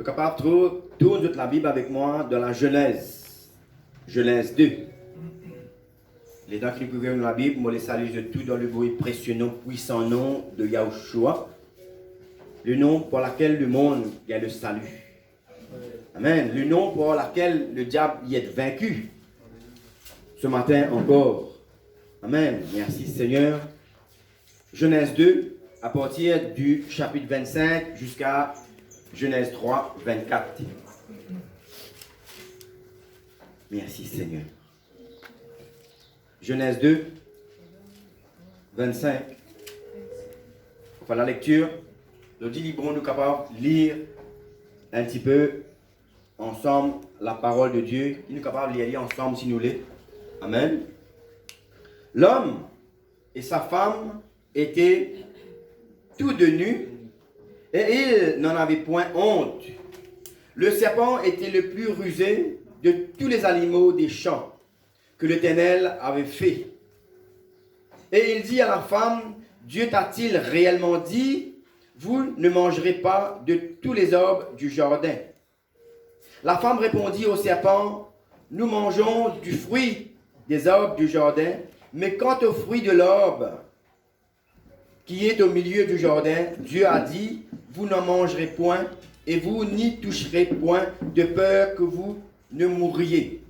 Le capable tourne toute la Bible avec moi dans la Genèse. Genèse 2. Les gens qui pouvaient dans la Bible, moi les salue de tout dans le beau et précieux nom, puissant nom de Yahushua. Le nom par lequel le monde y a le salut. Amen. Le nom par lequel le diable y est vaincu. Ce matin encore. Amen. Merci Seigneur. Genèse 2, à partir du chapitre 25 jusqu'à Genèse 3, 24. Merci Seigneur. Genèse 2, 25. Enfin, la lecture. Nous disons, nous sommes capables de lire un petit peu ensemble la parole de Dieu. Nous sommes capables de lire ensemble si nous voulons. Amen. L'homme et sa femme étaient tous deux nus et ils n'en avaient point honte. Le serpent était le plus rusé de tous les animaux des champs que l'Éternel avait fait. Et il dit à la femme, Dieu t'a-t-il réellement dit, vous ne mangerez pas de tous les arbres du jardin? La femme répondit au serpent, nous mangeons du fruit des arbres du jardin, mais quant au fruit de l'arbre qui est au milieu du jardin, Dieu a dit, vous n'en mangerez point, et vous n'y toucherez point, de peur que vous ne mourriez.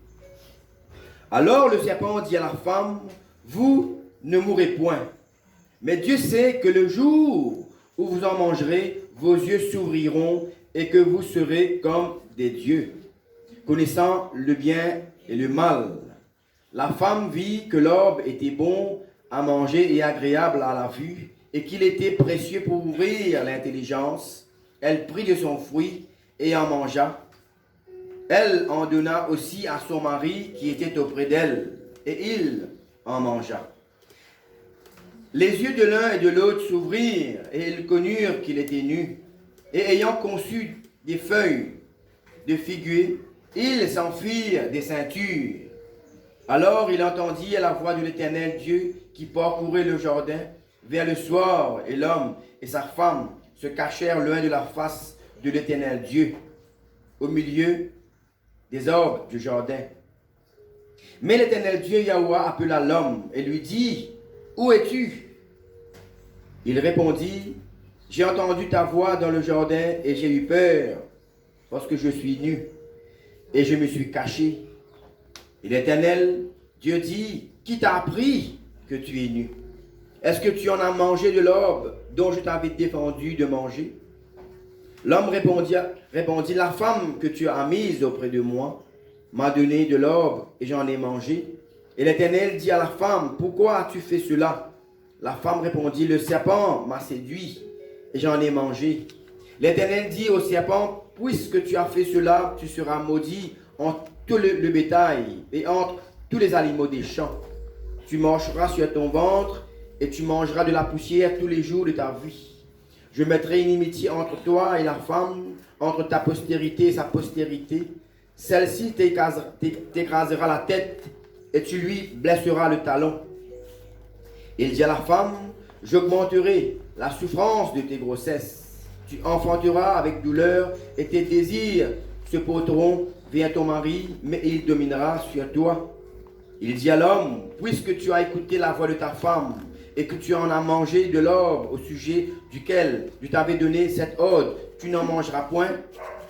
Alors le serpent dit à la femme, vous ne mourrez point, mais Dieu sait que le jour où vous en mangerez, vos yeux s'ouvriront, et que vous serez comme des dieux, connaissant le bien et le mal. La femme vit que l'arbre était bon à manger et agréable à la vue, et qu'il était précieux pour ouvrir l'intelligence. Elle prit de son fruit et en mangea. Elle en donna aussi à son mari qui était auprès d'elle, et il en mangea. Les yeux de l'un et de l'autre s'ouvrirent, et ils connurent qu'il était nu. Et ayant conçu des feuilles de figuier, ils s'enfuirent des ceintures. Alors il entendit la voix de l'Éternel Dieu qui parcourait le jardin vers le soir, et l'homme et sa femme se cachèrent loin de la face de l'Éternel Dieu, au milieu des arbres du jardin. Mais l'Éternel Dieu Yahweh appela l'homme et lui dit, où es-tu? Il répondit, j'ai entendu ta voix dans le jardin et j'ai eu peur, parce que je suis nu, et je me suis caché. Et l'Éternel Dieu dit, qui t'a appris que tu es nu? Est-ce que tu en as mangé de l'arbre dont je t'avais défendu de manger? L'homme répondit, la femme que tu as mise auprès de moi m'a donné de l'arbre et j'en ai mangé. Et l'Éternel dit à la femme, pourquoi as-tu fait cela? La femme répondit, le serpent m'a séduit et j'en ai mangé. L'Éternel dit au serpent, puisque tu as fait cela, tu seras maudit entre tout le bétail et entre tous les animaux des champs. Tu marcheras sur ton ventre et tu mangeras de la poussière tous les jours de ta vie. Je mettrai une inimitié entre toi et la femme, entre ta postérité et sa postérité. Celle-ci t'écrasera la tête et tu lui blesseras le talon. Il dit à la femme, j'augmenterai la souffrance de tes grossesses. Tu enfanteras avec douleur et tes désirs se porteront vers ton mari, mais il dominera sur toi. Il dit à l'homme, puisque tu as écouté la voix de ta femme et que tu en as mangé de l'arbre au sujet duquel je t'avais donné cette ordre, tu n'en mangeras point,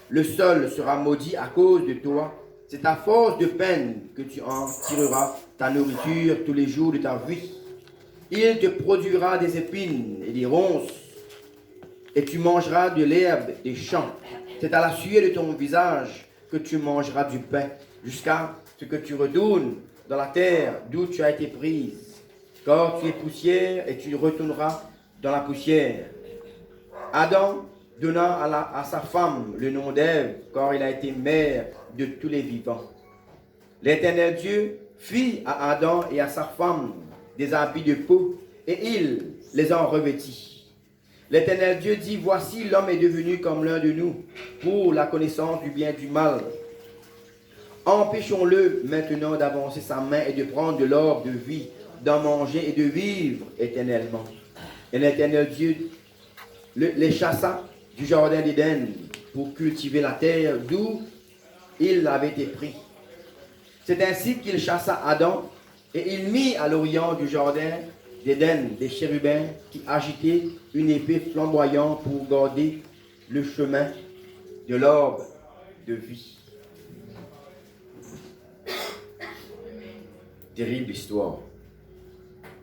le sol sera maudit à cause de toi. C'est à force de peine que tu en tireras ta nourriture tous les jours de ta vie. Il te produira des épines et des ronces, et tu mangeras de l'herbe des champs. C'est à la sueur de ton visage que tu mangeras du pain, jusqu'à ce que tu retournes dans la terre d'où tu as été prise. Car tu es poussière et tu retourneras dans la poussière. Adam donna à sa femme le nom d'Ève, car il a été mère de tous les vivants. L'Éternel Dieu fit à Adam et à sa femme des habits de peau, et il les en revêtit. L'Éternel Dieu dit, voici l'homme est devenu comme l'un de nous, pour la connaissance du bien et du mal. Empêchons-le maintenant d'avancer sa main et de prendre de l'arbre de vie, d'en manger et de vivre éternellement. Et l'Éternel Dieu les chassa du jardin d'Éden, pour cultiver la terre d'où il avait été pris. C'est ainsi qu'il chassa Adam et il mit à l'orient du jardin d'Éden des chérubins qui agitaient une épée flamboyante pour garder le chemin de l'orbe de vie. Terrible histoire.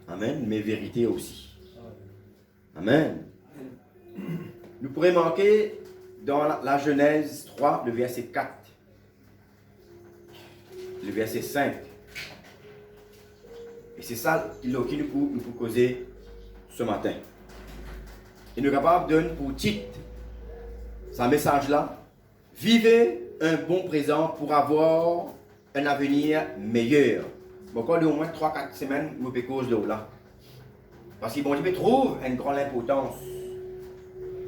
Amen, mais vérité aussi. Amen. Nous pourrions manquer dans la Genèse 3, le verset 4, le verset 5. Et c'est ça qui nous peut causer ce matin. Il nous est capable de donner pour titre, ce message-là, vivez un bon présent pour avoir un avenir meilleur. Bon, quand au moins 3-4 semaines, nous pouvons causer de là. Parce que bon Dieu trouve une grande importance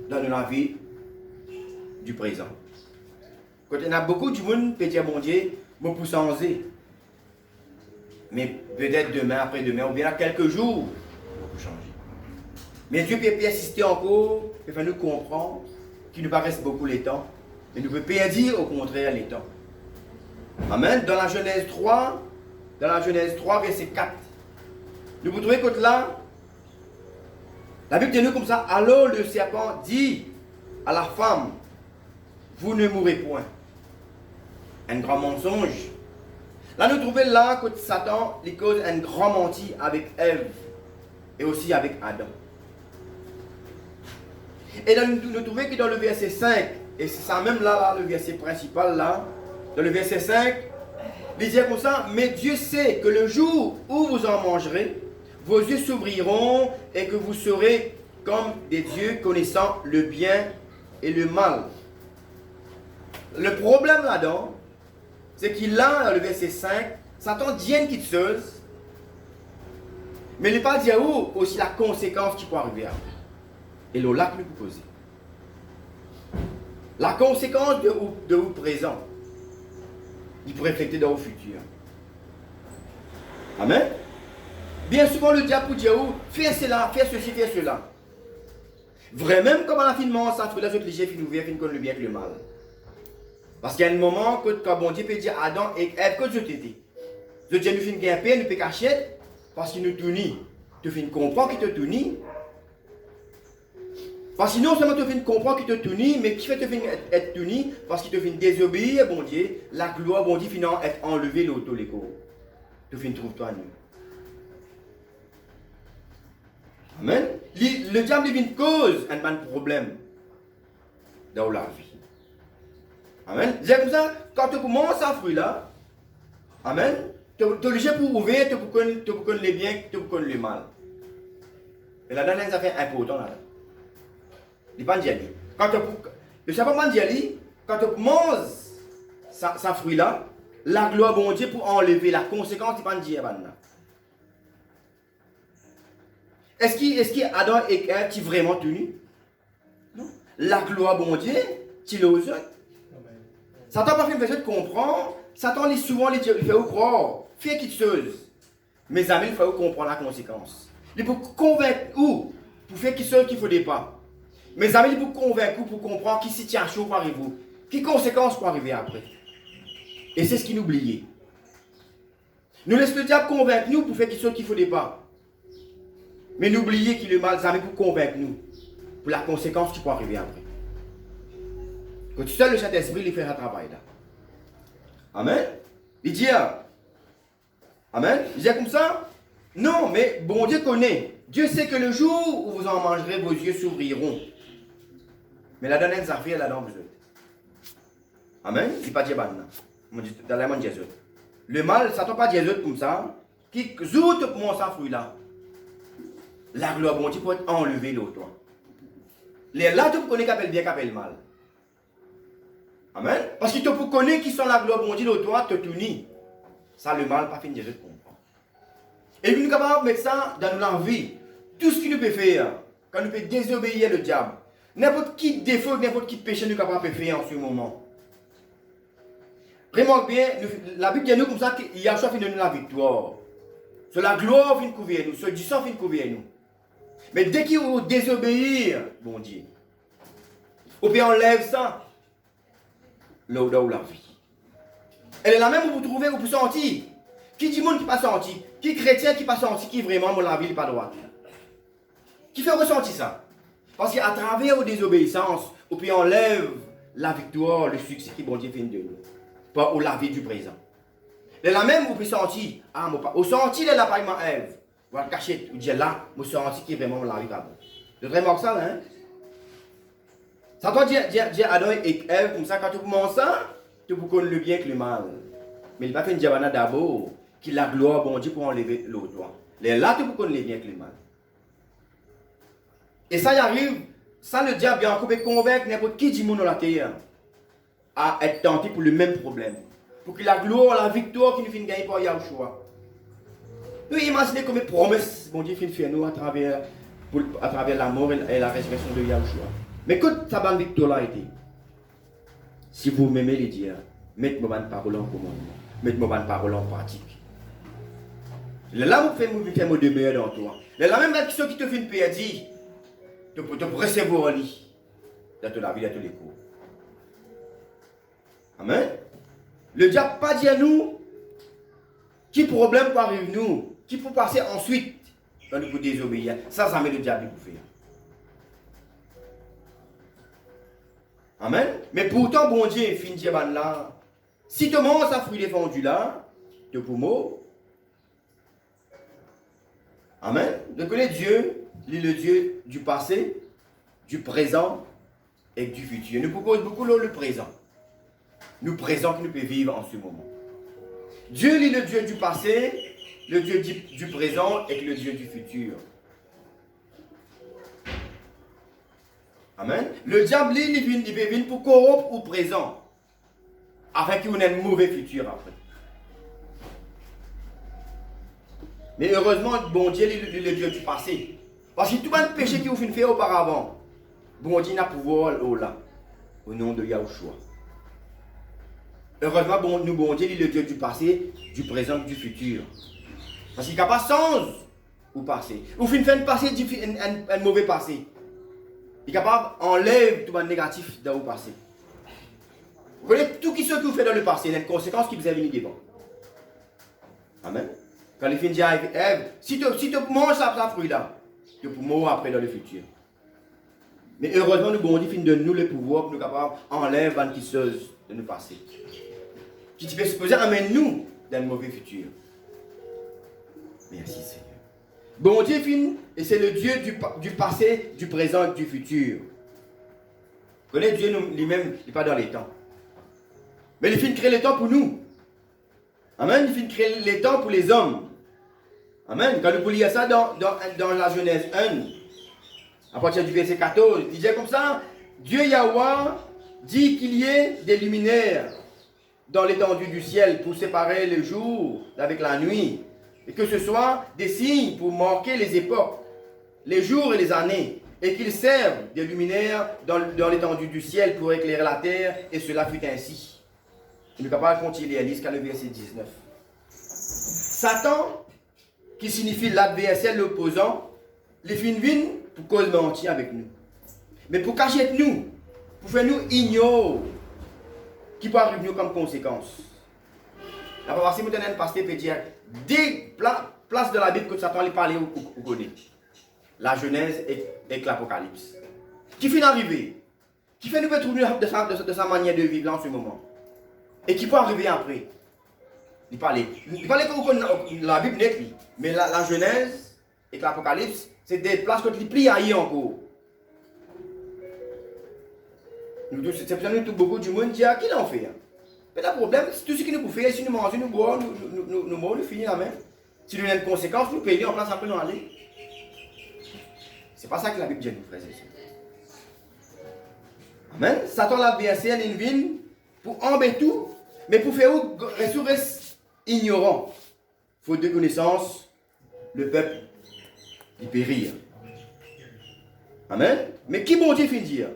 dans la vie du présent. Quand il y a beaucoup de monde qui dire bon Dieu, bon pour changer. Mais peut-être demain, après-demain, ou bien dans quelques jours, pour changer. Mais Dieu peut persister encore, il faut nous comprendre qu'il nous paraisse beaucoup les temps, mais nous ne pouvons pas dire au contraire les temps. Amen. Dans la Genèse 3, verset 4, nous vous trouvez que là, la Bible dit nous comme ça, alors le serpent dit à la femme, vous ne mourrez point. Un grand mensonge. Là, nous trouvons là que Satan il cause un grand menti avec Ève et aussi avec Adam. Et là, nous trouvons que dans le verset 5, et c'est ça même là, le verset principal là, dans le verset 5, il dit comme ça, mais Dieu sait que le jour où vous en mangerez, vos yeux s'ouvriront et que vous serez comme des dieux connaissant le bien et le mal. Le problème là-dedans, c'est qu'il a, dans le verset 5, Satan dit une petite chose, mais il n'est pas dit où aussi la conséquence qui peut arriver. Et là que nous pouvons poser. La conséquence de vous présent, il peut refléter dans vos futurs. Amen. Bien souvent, le diable peut dire fais cela, fais ceci, fais cela. Vraiment, comme à la fin de ça fait les autres légers, fin ouvert, fin connaît le bien et le mal. Parce qu'il y a un moment que quand bon Dieu peut dire à Adam et Ève que Dieu t'aide. Dieu nous fait une guerre, nous peut cacher, parce qu'il nous tourne. Tu fais comprendre qu'il te tourne. Parce que non seulement tu fais comprendre qu'il te tourne, mais qui fait te faire être tourné, parce qu'il te fait désobéir, bon Dieu, la gloire, bon Dieu, finalement, être enlevé l'auto, l'écho. Tu fais trouve-toi nous. Amen. Le diable est une cause, un problème dans la vie. Amen. C'est comme ça, quand tu commences à fruit là, amen, tu es obligé pour ouvrir, tu peux connaître les biens, tu peux connaître le mal. Et là, dans les affaires importantes là. Il pas dire. Quand tu le sabbat pas dire quand tu commences ça fruit là, la gloire bon Dieu pour enlever la conséquence il pas dire là. Est-ce que Adam et Ève qui vraiment tenu? Non. La gloire bon Dieu, tu l'oses. Satan pas fait une façon de comprendre. Satan lit souvent il fait croire, fait quelque chose. Mes amis, il faut comprendre la conséquence. Il faut convaincre ou pour faire quelque chose qu'il ne faut pas. Mes amis, il faut convaincre pour comprendre qui situation pour arriver, qui conséquences pour arriver après. Et c'est ce qu'il nous oublie. Nous laissons le diable convaincre nous pour faire quelque chose qu'il ne faut pas. Mais n'oubliez qu'il est mal, amis, pour convaincre nous pour la conséquence qui peut arriver après. Quand tu sais le Saint-Esprit, il fait un travail là. Amen. Il dit, amen. Il dit comme ça, non, mais bon Dieu connaît. Dieu sait que le jour où vous en mangerez, vos yeux s'ouvriront. Mais la dernière affaire, là, dans vous autres. Amen. Il n'est pas Dieu, dans la main de Jésus. Le mal, ça ne pas Jésus comme ça. Qui zoute pour mon fruit là. La gloire, bon Dieu, pour être enlevé l'autre. Là, tu connais qu'appelle bien, qu'appelle mal. Amen. Parce que tu peux connaître qui sont la gloire, bon Dieu, l'autre, te tourner. Ça, le mal, pas fini de Jésus comprendre. Et puis, nous sommes capables de mettre ça dans notre vie. Tout ce qu'il nous peut faire, quand nous peut désobéir le diable, n'importe qui défaut, n'importe qui péché, nous sommes capables de faire en ce moment. Remarque bien, la Bible dit nous comme ça qu'il y a choix de nous la victoire. Sur la gloire vient couvrir nous, sur du sang vient couvrir nous. Mais dès qu'il faut désobéir, bon Dieu, ou bien enlève ça, l'odeur ou la vie. Elle est la même où vous trouvez, où vous sentez. Qui dit monde qui pas senti? Qui chrétien qui pas senti, qui vraiment mon la vie n'est pas droite? Qui fait ressentir ça? Parce qu'à travers la désobéissance, on peut enlève la victoire, le succès qui bon Dieu fait de nous. Pas la vie du présent. Elle est la même où vous pouvez sentir. Ah, moi pas. Au senti de l'appareillement Ève. Voilà, cachette, ou dire là, moi senti qui vraiment la vie pas bon. C'est vraiment ça, hein? Ça doit dire Adam et Ève comme ça, quand tu commences ça, tu peux connaître le bien que le mal. Mais il va faire une diabana d'abord, qui la gloire, bon Dieu, pour enlever l'autre. Là, tu peux connaître le bien que le mal. Et ça y arrive, ça le diable vient encore convaincre n'importe qui du monde dans la terre à être tenté pour le même problème. Pour que la gloire, la victoire qui nous fait gagner par Yahushua. Nous imaginez comme une promesse, bon Dieu, fait faire nous à travers la mort et la résurrection de Yahushua. Mais quand ça va victoire là été, si vous m'aimez les dire, mettez-moi une parole en commandement, mettez-moi une parole en pratique. Là, vous faites mon demeure dans toi. La même action qui te fait une perdue, tu peux te recevoir en lit dans la vie, dans tous les cours. Amen. Le diable pas dit à nous qui problème peut arriver nous, qui peut passer ensuite quand nous pouvons désobéir. Ça met le diable pour faire. Amen. Mais pourtant, bon Dieu, fin de là, si tu manges à fruit défendu là, tu peux mourir. Amen. Donc le Dieu, il est le Dieu du passé, du présent et du futur. Nous proposons beaucoup le présent. Nous présent que nous pouvons vivre en ce moment. Dieu est le Dieu du passé, le Dieu du présent et le Dieu du futur. Amen. Le diable, il vient pour corrompre au présent, afin qu'il ait un mauvais futur après. Mais heureusement, bon Dieu est le Dieu du passé. Parce que tout le péché qu'il vous fait auparavant, bon Dieu n'a pouvoir là, au nom de Yahushua. Heureusement, bon Dieu est le Dieu du passé, du présent, du futur. Parce qu'il n'y a pas sens au passé. Ou fin de passé, un mauvais passé. Il est capable d'enlever tout le négatif dans le passé. Vous voyez, tout ce que vous faites dans le passé, il y a une conséquence qui vous est venue devant. Amen. Quand il finit avec Ève, si tu manges ça fruit là, tu peux mourir après dans le futur. Mais heureusement, nous bon Dieu finit de nous le pouvoir pour nous capables d'enlever la tisseuse de nos passés. Qui peut se poser, amène-nous dans le mauvais futur. Merci Seigneur. Bon Dieu finit, et c'est le Dieu du passé, du présent et du futur. Vous connaissez Dieu lui-même, il n'est pas dans les temps. Mais il finit de créer les temps pour nous. Amen. Il finit de créer les temps pour les hommes. Amen. Quand nous lisons ça dans la Genèse 1, à partir du verset 14, il disait comme ça, Dieu Yahweh dit qu'il y ait des luminaires dans l'étendue du ciel pour séparer le jour avec la nuit, et que ce soit des signes pour marquer les époques, les jours et les années, et qu'ils servent des luminaires dans l'étendue du ciel pour éclairer la terre, et cela fut ainsi. Il est capable de continuer à lire jusqu'à le verset 19. Satan, qui signifie l'adversaire, l'opposant, les fins viennent pour cause mentir avec nous. Mais pour cacher nous, pour faire nous ignorer qui peut arriver nous comme conséquence. La parole si vous tenez un pasteur peut dire des places de la Bible que Satan lui parlait au connaît. La Genèse et l'Apocalypse. Qui fait arriver? Qui fait nous trouver de sa manière de vivre là en ce moment? Et qui peut arriver après? Il parlait que la Bible n'est écrite, mais la Genèse et l'Apocalypse, c'est des places que tu plies ailleurs encore. C'est pour ça que nous, beaucoup du monde dit, qui l'en fait? Mais le problème, c'est tout ce que nous pouvons faire, si nous mangeons, nous boivons, nous mourons, nous finissons la même. Si nous avons une conséquence, nous payons en place après nous aller. C'est pas ça que la Bible dit, nous, frères et sœurs. Amen. Satan l'adversaire, il vient pour embêter tout, mais pour faire reste ignorant. Faute de connaissance, le peuple, il périt. Amen. Mais qui bon Dieu finit dire?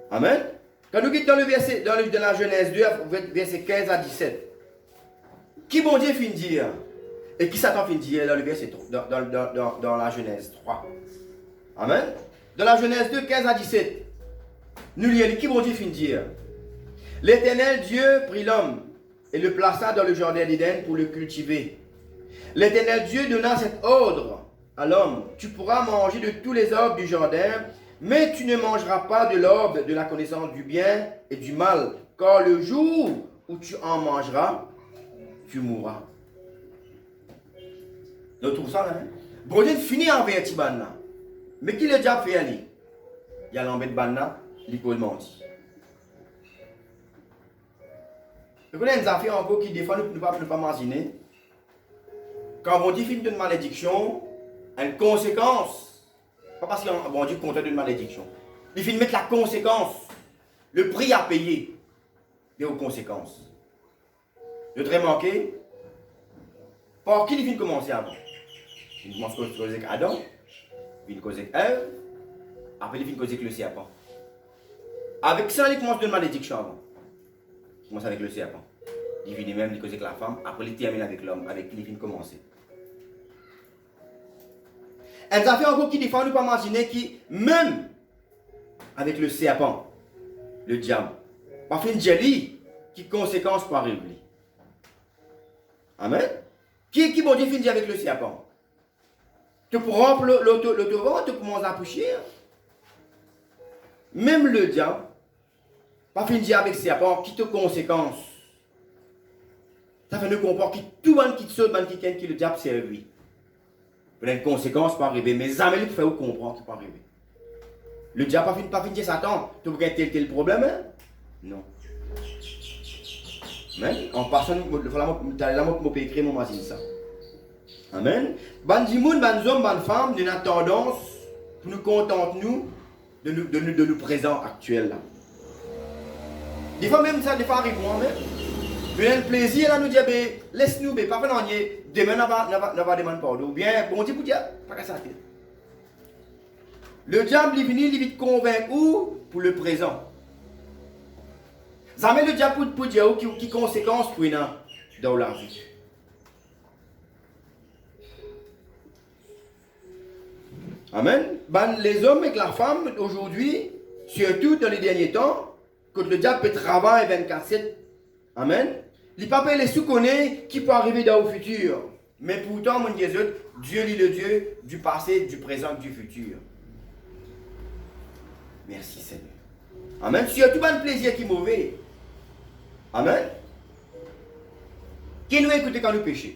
Amen. Quand nous quittons dans le verset, dans la Genèse 2, verset 15 à 17, qui bon Dieu finit dire? Et qui Satan finit dire dans le verset 3, dans la Genèse 3? Amen. Dans la Genèse 2, 15 à 17, nous lisons qui bon Dieu finit dire? L'Éternel Dieu prit l'homme et le plaça dans le jardin d'Éden pour le cultiver. L'Éternel Dieu donna cet ordre à l'homme. Tu pourras manger de tous les arbres du jardin, mais tu ne mangeras pas de l'arbre de la connaissance du bien et du mal, car le jour où tu en mangeras, tu mourras. Nous trouvons ça là, hein? Bon Dieu finit en verti banna. Mais qui le diable fait aller? Il y a l'embête banna, il peut mentir. Vous connaissez des affaires encore qui des fois ne pas imaginer. Quand bon Dieu finit d'une malédiction, une conséquence, pas parce que bon Dieu compte d'une malédiction, il finit de mettre la conséquence, le prix à payer, et aux conséquences. Le très manqué, par qui il finit de commencer avant? Il commence à causer avec Adam, il finit de causer avec Ève, après il finit de causer avec le serpent. Avec ça, il commence d'une malédiction avant. Il commence avec le serpent. Il finit même de causer avec la femme, après il termine avec l'homme, avec qui il finit de commencer. Et ça fait encore qui défend, ne pas imaginer qui, même avec le serpent, le diable, pas fait une jelly, qui conséquence pour arriver. Amen. Qui bon Dieu finit avec le serpent? Tu prends l'autoroute, tu commences à pusher. Même le diable, pas fini avec le serpent, qui te conséquence. Ça fait ne comprendre qui tout le monde qui saute, qui le diable servi. Il y a une conséquence pour arriver, mais jamais il faut comprendre qui peut arriver. Le diable pas fini Satan, tu veux tel problème, hein? Non. Amen. En passant, il faut écrire mon machine ça. Amen. Ban dimoun, ban hommes, ban femmes, nous avons tendance pour nous contenter de nous présent actuel là. Des fois même ça, des fois arrive moi-même. Mais le plaisir là nous dit, laisse-nous, pas faire demain on va demander pardon. Ou bien, bon Dieu pour dire, pas qu'à ça. Le diable il vient convaincre pour le présent. Ça met le diable pour dire qui conséquence pour nous dans la vie. Amen. Les hommes et la femme aujourd'hui, surtout dans les derniers temps, quand le diable peut travailler 24/7, amen. Il pas les sous-connaît qui peut arriver dans le futur. Mais pourtant, mon Dieu, Dieu est le Dieu du passé, du présent et du futur. Merci Seigneur. Amen. Surtout pas le plaisir qui est mauvais. Amen. Qui nous écoute quand nous péchons?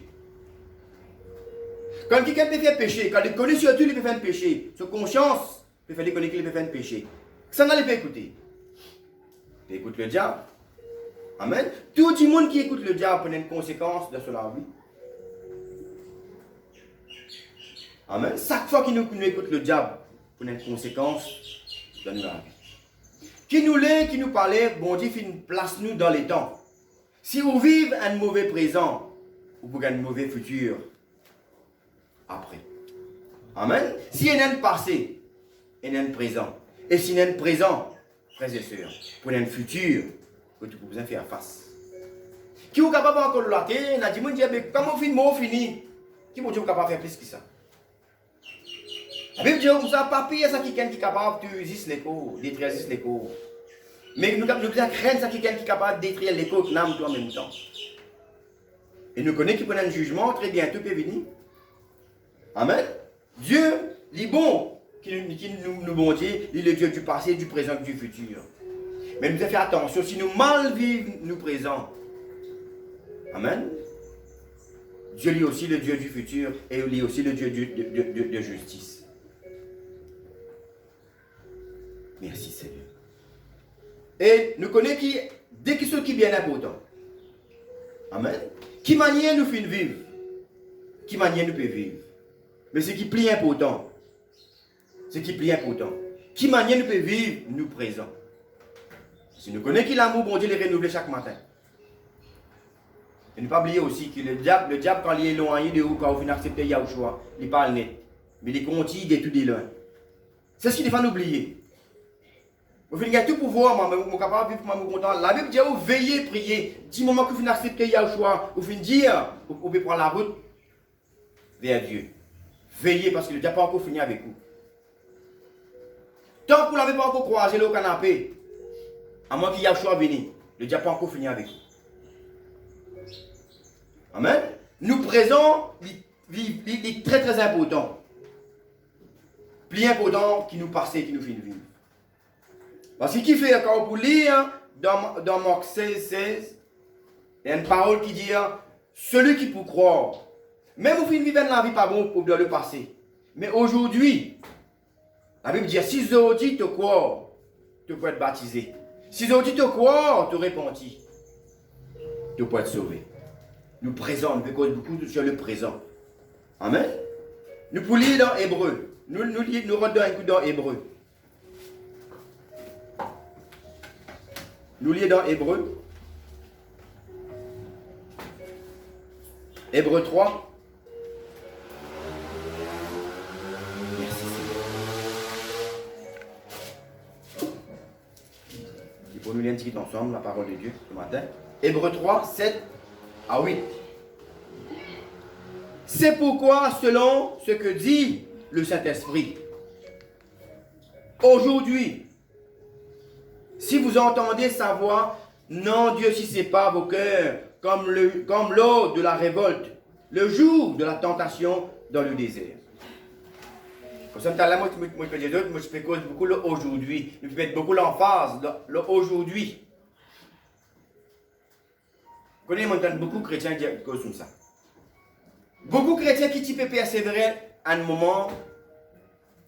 Quand quelqu'un peut faire pécher, quand il connaît surtout, il peut faire un péché. Sa conscience peut faire connaître qu'il peut faire un péché. Ça n'allait pas écouter. Il écoute le diable. Amen. Tout le monde qui écoute le diable prend une conséquence de cela vie. Amen. Chaque fois qu'il nous écoute le diable, prend une conséquence de notre vie. Qui nous l'est, qui nous parlait, bon Dieu, fait une place nous dans les temps. Si vous vivez un mauvais présent, vous pouvez un mauvais futur après. Amen. Si il y a un passé, il y a un présent. Et s'il y a un présent, frères et sœurs, pour un futur, que tu peux besoin faire face. Qui est capable encore de la terre, il a dit, comment on finit? Qui est capable de faire plus que ça? La Bible dit, comme ça, papier, ça qui est capable de résister l'écho, détruire l'écho. Mais nous devons craindre ça qui est capable de détruire l'écho que nous avons en même temps. Et nous connaissons qui prennent un jugement, très bientôt peut venir. Amen. Dieu, il est bon, qui nous bon Dieu, il est le Dieu du passé, du présent et du futur. Mais nous devons faire attention, si nous mal vivons nous présents, amen. Dieu est aussi le Dieu du futur et il est aussi le Dieu de justice. Merci Seigneur. Et nous connaissons qui, dès que ce qui est bien important. Amen. Qui manière nous fait vivre? Qui manière nous peut vivre? Mais ce qui est plus important, qui manière nous peut vivre, nous présents. Si nous connaissons qui l'amour, bon Dieu, les renouveler chaque matin. Et ne pas oublier aussi que le diable quand il est éloigné de vous, quand vous venez accepter Yahushua, il parle net. Mais il continue de tout de loin. C'est ce qu'il faut oublier. Vous venez tout pouvoir, moi, je suis capable de vivre, moi, je suis content. La Bible dit, veillez, priez. 10 moments que vous venez accepter Yahushua, vous venez dire, vous pouvez prendre la route vers Dieu. Veillez parce que le diable n'a pas encore fini avec vous. Tant que vous ne l'avez pas encore croisé au canapé, à moins qu'il y ait Yahushua béni, Le diable n'a pas encore fini avec vous. Amen. Nous présent, il est très très important. Plus important qui nous passe, qui nous fait vivre. Parce qu'il fait encore pour lire dans Marc 16, il y a une parole qui dit celui qui peut croire, même au fin de vivre dans la vie, pas bon pour le passé. Mais aujourd'hui, la Bible dit si aujourd'hui te croire, tu peux être baptisé. Si aujourd'hui te croire, tu repentis, tu peux être sauvé. Nous présents, nous faisons beaucoup sur le présent. Amen. Nous pouvons lire dans Hébreu. Nous rendons un coup dans Hébreu. Nous lisons dans Hébreu. Hébreu 3. Merci Seigneur. Il faut nous lire un petit peu ensemble la parole de Dieu ce matin. Hébreu 3, 7 à 8. C'est pourquoi, selon ce que dit le Saint-Esprit, aujourd'hui, si vous entendez sa voix, non, Dieu, si ce n'est pas vos cœurs, comme l'eau de la révolte, le jour de la tentation dans le désert. Comme ça, moi, je fais cause beaucoup aujourd'hui. Je fais beaucoup l'emphase, aujourd'hui. Vous connaissez, moi, beaucoup de chrétiens qui causent comme ça. Beaucoup de chrétiens qui peuvent persévérer à un moment.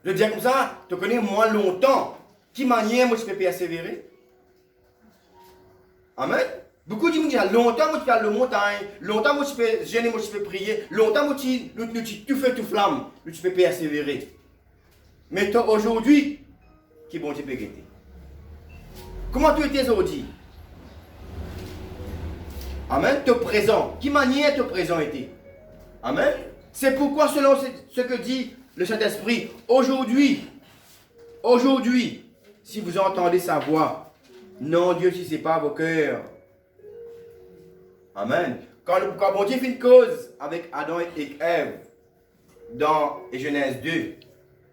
Je dis comme ça, tu connais moins longtemps. Qui manière, moi, je peux persévérer? Amen. Beaucoup de gens disent longtemps, moi, tu fais le montagne. Longtemps, moi, je peux gêner, moi, je peux prier. Longtemps, moi, tu fais tout flamme. Tu peux persévérer. Mais toi, aujourd'hui, qui bon, tu peux guetter. Comment tu étais aujourd'hui? Amen. Te présent. Qui manière te présent était? Amen. C'est pourquoi, selon ce que dit le Saint-Esprit, aujourd'hui, si vous entendez sa voix, non, Dieu, si ce n'est pas vos cœurs. Amen. Quand bon Dieu fait une cause avec Adam et Ève, dans Genèse 2,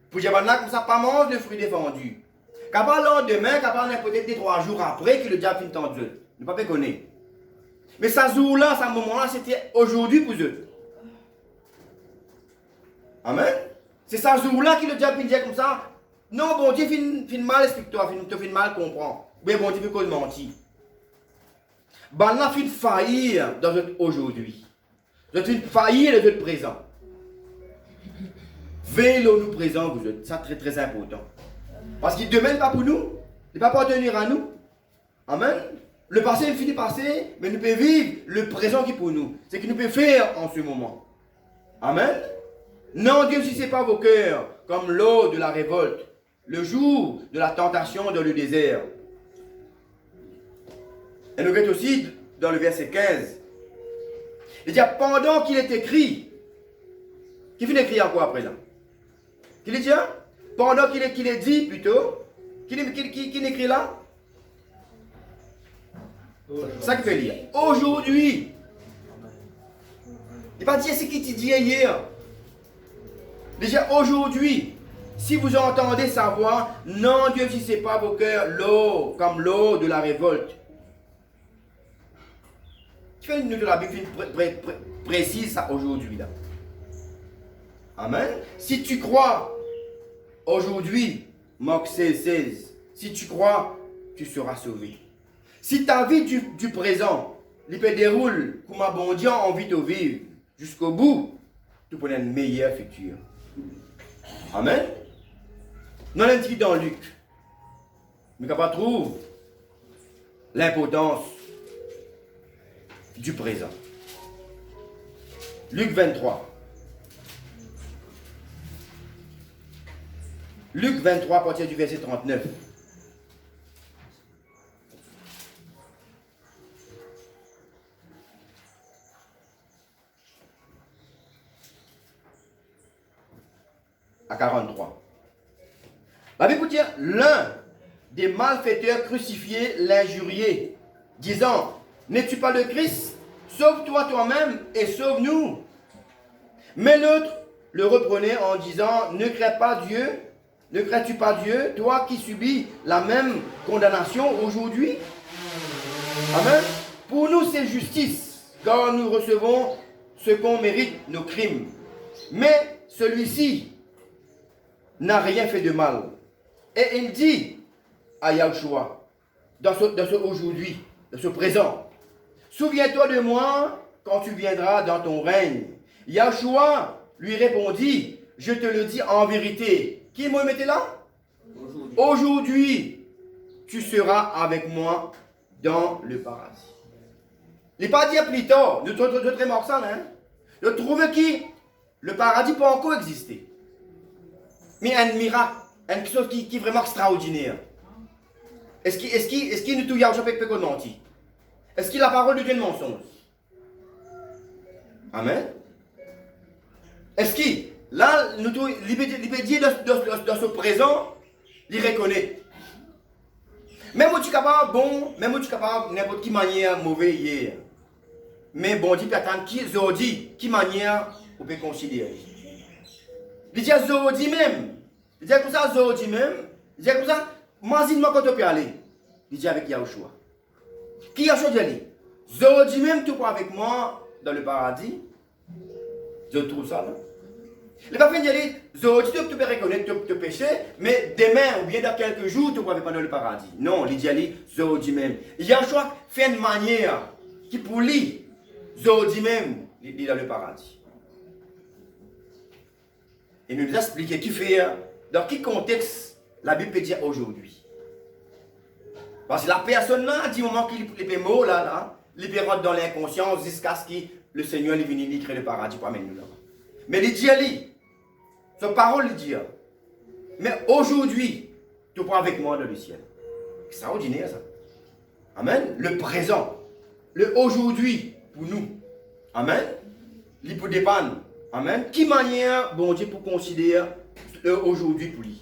pour dire, comme ça, pas mange de fruits défendus. Quand pas le lendemain, quand pas peut-être des 3 jours après que le diable finit en Dieu. Ne pas connaître. Mais ce jour-là, ce moment-là, c'était aujourd'hui pour eux. Amen. C'est ce jour-là que le diable dit comme ça. Non, bon Dieu fait mal explique-toi, te fait mal comprendre. Mais bon Dieu fait cause mentir. Ben là, fait faillir dans notre aujourd'hui. Vous fait faillir dans notre présent. Veillez nous présent, vous êtes. Ça très très important. Parce qu'il ne demande pas pour nous. Il ne va pas tenir à nous. Amen. Le passé est fini passé, mais nous pouvons vivre le présent qui est pour nous. C'est ce que nous pouvons faire en ce moment. Amen. Non, Dieu, si ce n'est pas vos cœurs, comme l'eau de la révolte, le jour de la tentation dans le désert. Et nous regardons aussi dans le verset 15. Il dit, pendant qu'il est écrit, qui finit écrit encore après là? Qu'il dit, pendant qu'il est dit plutôt, qu'il écrit là? C'est ça qu'il fait lire. Aujourd'hui. Il va dire ce qu'il dit hier. Déjà aujourd'hui, si vous entendez sa voix, non Dieu, si ce n'est pas vos cœurs, l'eau, comme l'eau de la révolte. Tu fais une note de la Bible précise ça aujourd'hui là. Amen. Si tu crois aujourd'hui, Marc 16, si tu crois, tu seras sauvé. Si ta vie du présent, il peut déroule comme un bon Dieu a envie de vivre jusqu'au bout, tu peux avoir un meilleur futur. Amen. Nous allons dire dans Luc, mais qu'on trouve l'importance du présent. Luc 23. Luc 23, à partir du verset 39. À 43. La Bible dit, l'un des malfaiteurs crucifiés l'injuriait, disant, n'es-tu pas le Christ? Sauve-toi toi-même et sauve-nous. Mais l'autre le reprenait en disant, ne crains-tu pas Dieu, toi qui subis la même condamnation aujourd'hui? Amen. Pour nous, c'est justice, car nous recevons ce qu'on mérite, nos crimes. Mais celui-ci n'a rien fait de mal. Et il dit à Yahushua, dans ce aujourd'hui, dans ce présent, souviens-toi de moi quand tu viendras dans ton règne. Yahushua lui répondit, je te le dis en vérité. Qui m'a mis là? Aujourd'hui, tu seras avec moi dans le paradis. Il n'est pas dit plus tard, de très morceau, hein? De trouver qui le paradis peut encore exister. Mais un miracle, quelque chose qui est vraiment extraordinaire. Est-ce qu'il nous touille à choper peu qu'on menti? Est-ce qu'il a la parole de Dieu de mensonge? Amen. Est-ce qu'il, là, nous touille, dans ce présent, il reconnaît. Même où tu es capable, bon, même où tu es capable, n'importe quelle manière, mauvais hier. Mais bon, Dieu peut attendre qui, Zodi, qui manière, on peut considérer. Il dit à Zodi même. Il dit comme ça, Zodi même. Il dit comme ça, imagine-moi quand tu peux aller. Il dit avec Yahushua. Qui a choisi d'aller? Zodi même, tu crois avec moi dans le paradis? Je trouve ça, non? Il va finir de dire, Zodi, tu peux reconnaître tes péchés, mais demain ou bien dans quelques jours, tu crois avec moi dans le paradis. Non, il dit, Zodi même. Yahushua fait une manière qui pour lui, Zodi même, il est dans le paradis. Il nous a expliqué qui fait, dans quel contexte la Bible peut dire aujourd'hui. Parce que la personne là, du moment qu'il est mort là, il peut rentrer dans l'inconscience jusqu'à ce que le Seigneur est venu créer le paradis pour amener nous là. Mais il dit, sa parole il dit, mais aujourd'hui, tu prends avec moi dans le ciel. C'est extraordinaire ça. Amen. Le présent, le aujourd'hui pour nous. Amen. Il peut dépendre. Amen. Qui manière, bon Dieu, pour considérer le aujourd'hui pour lui.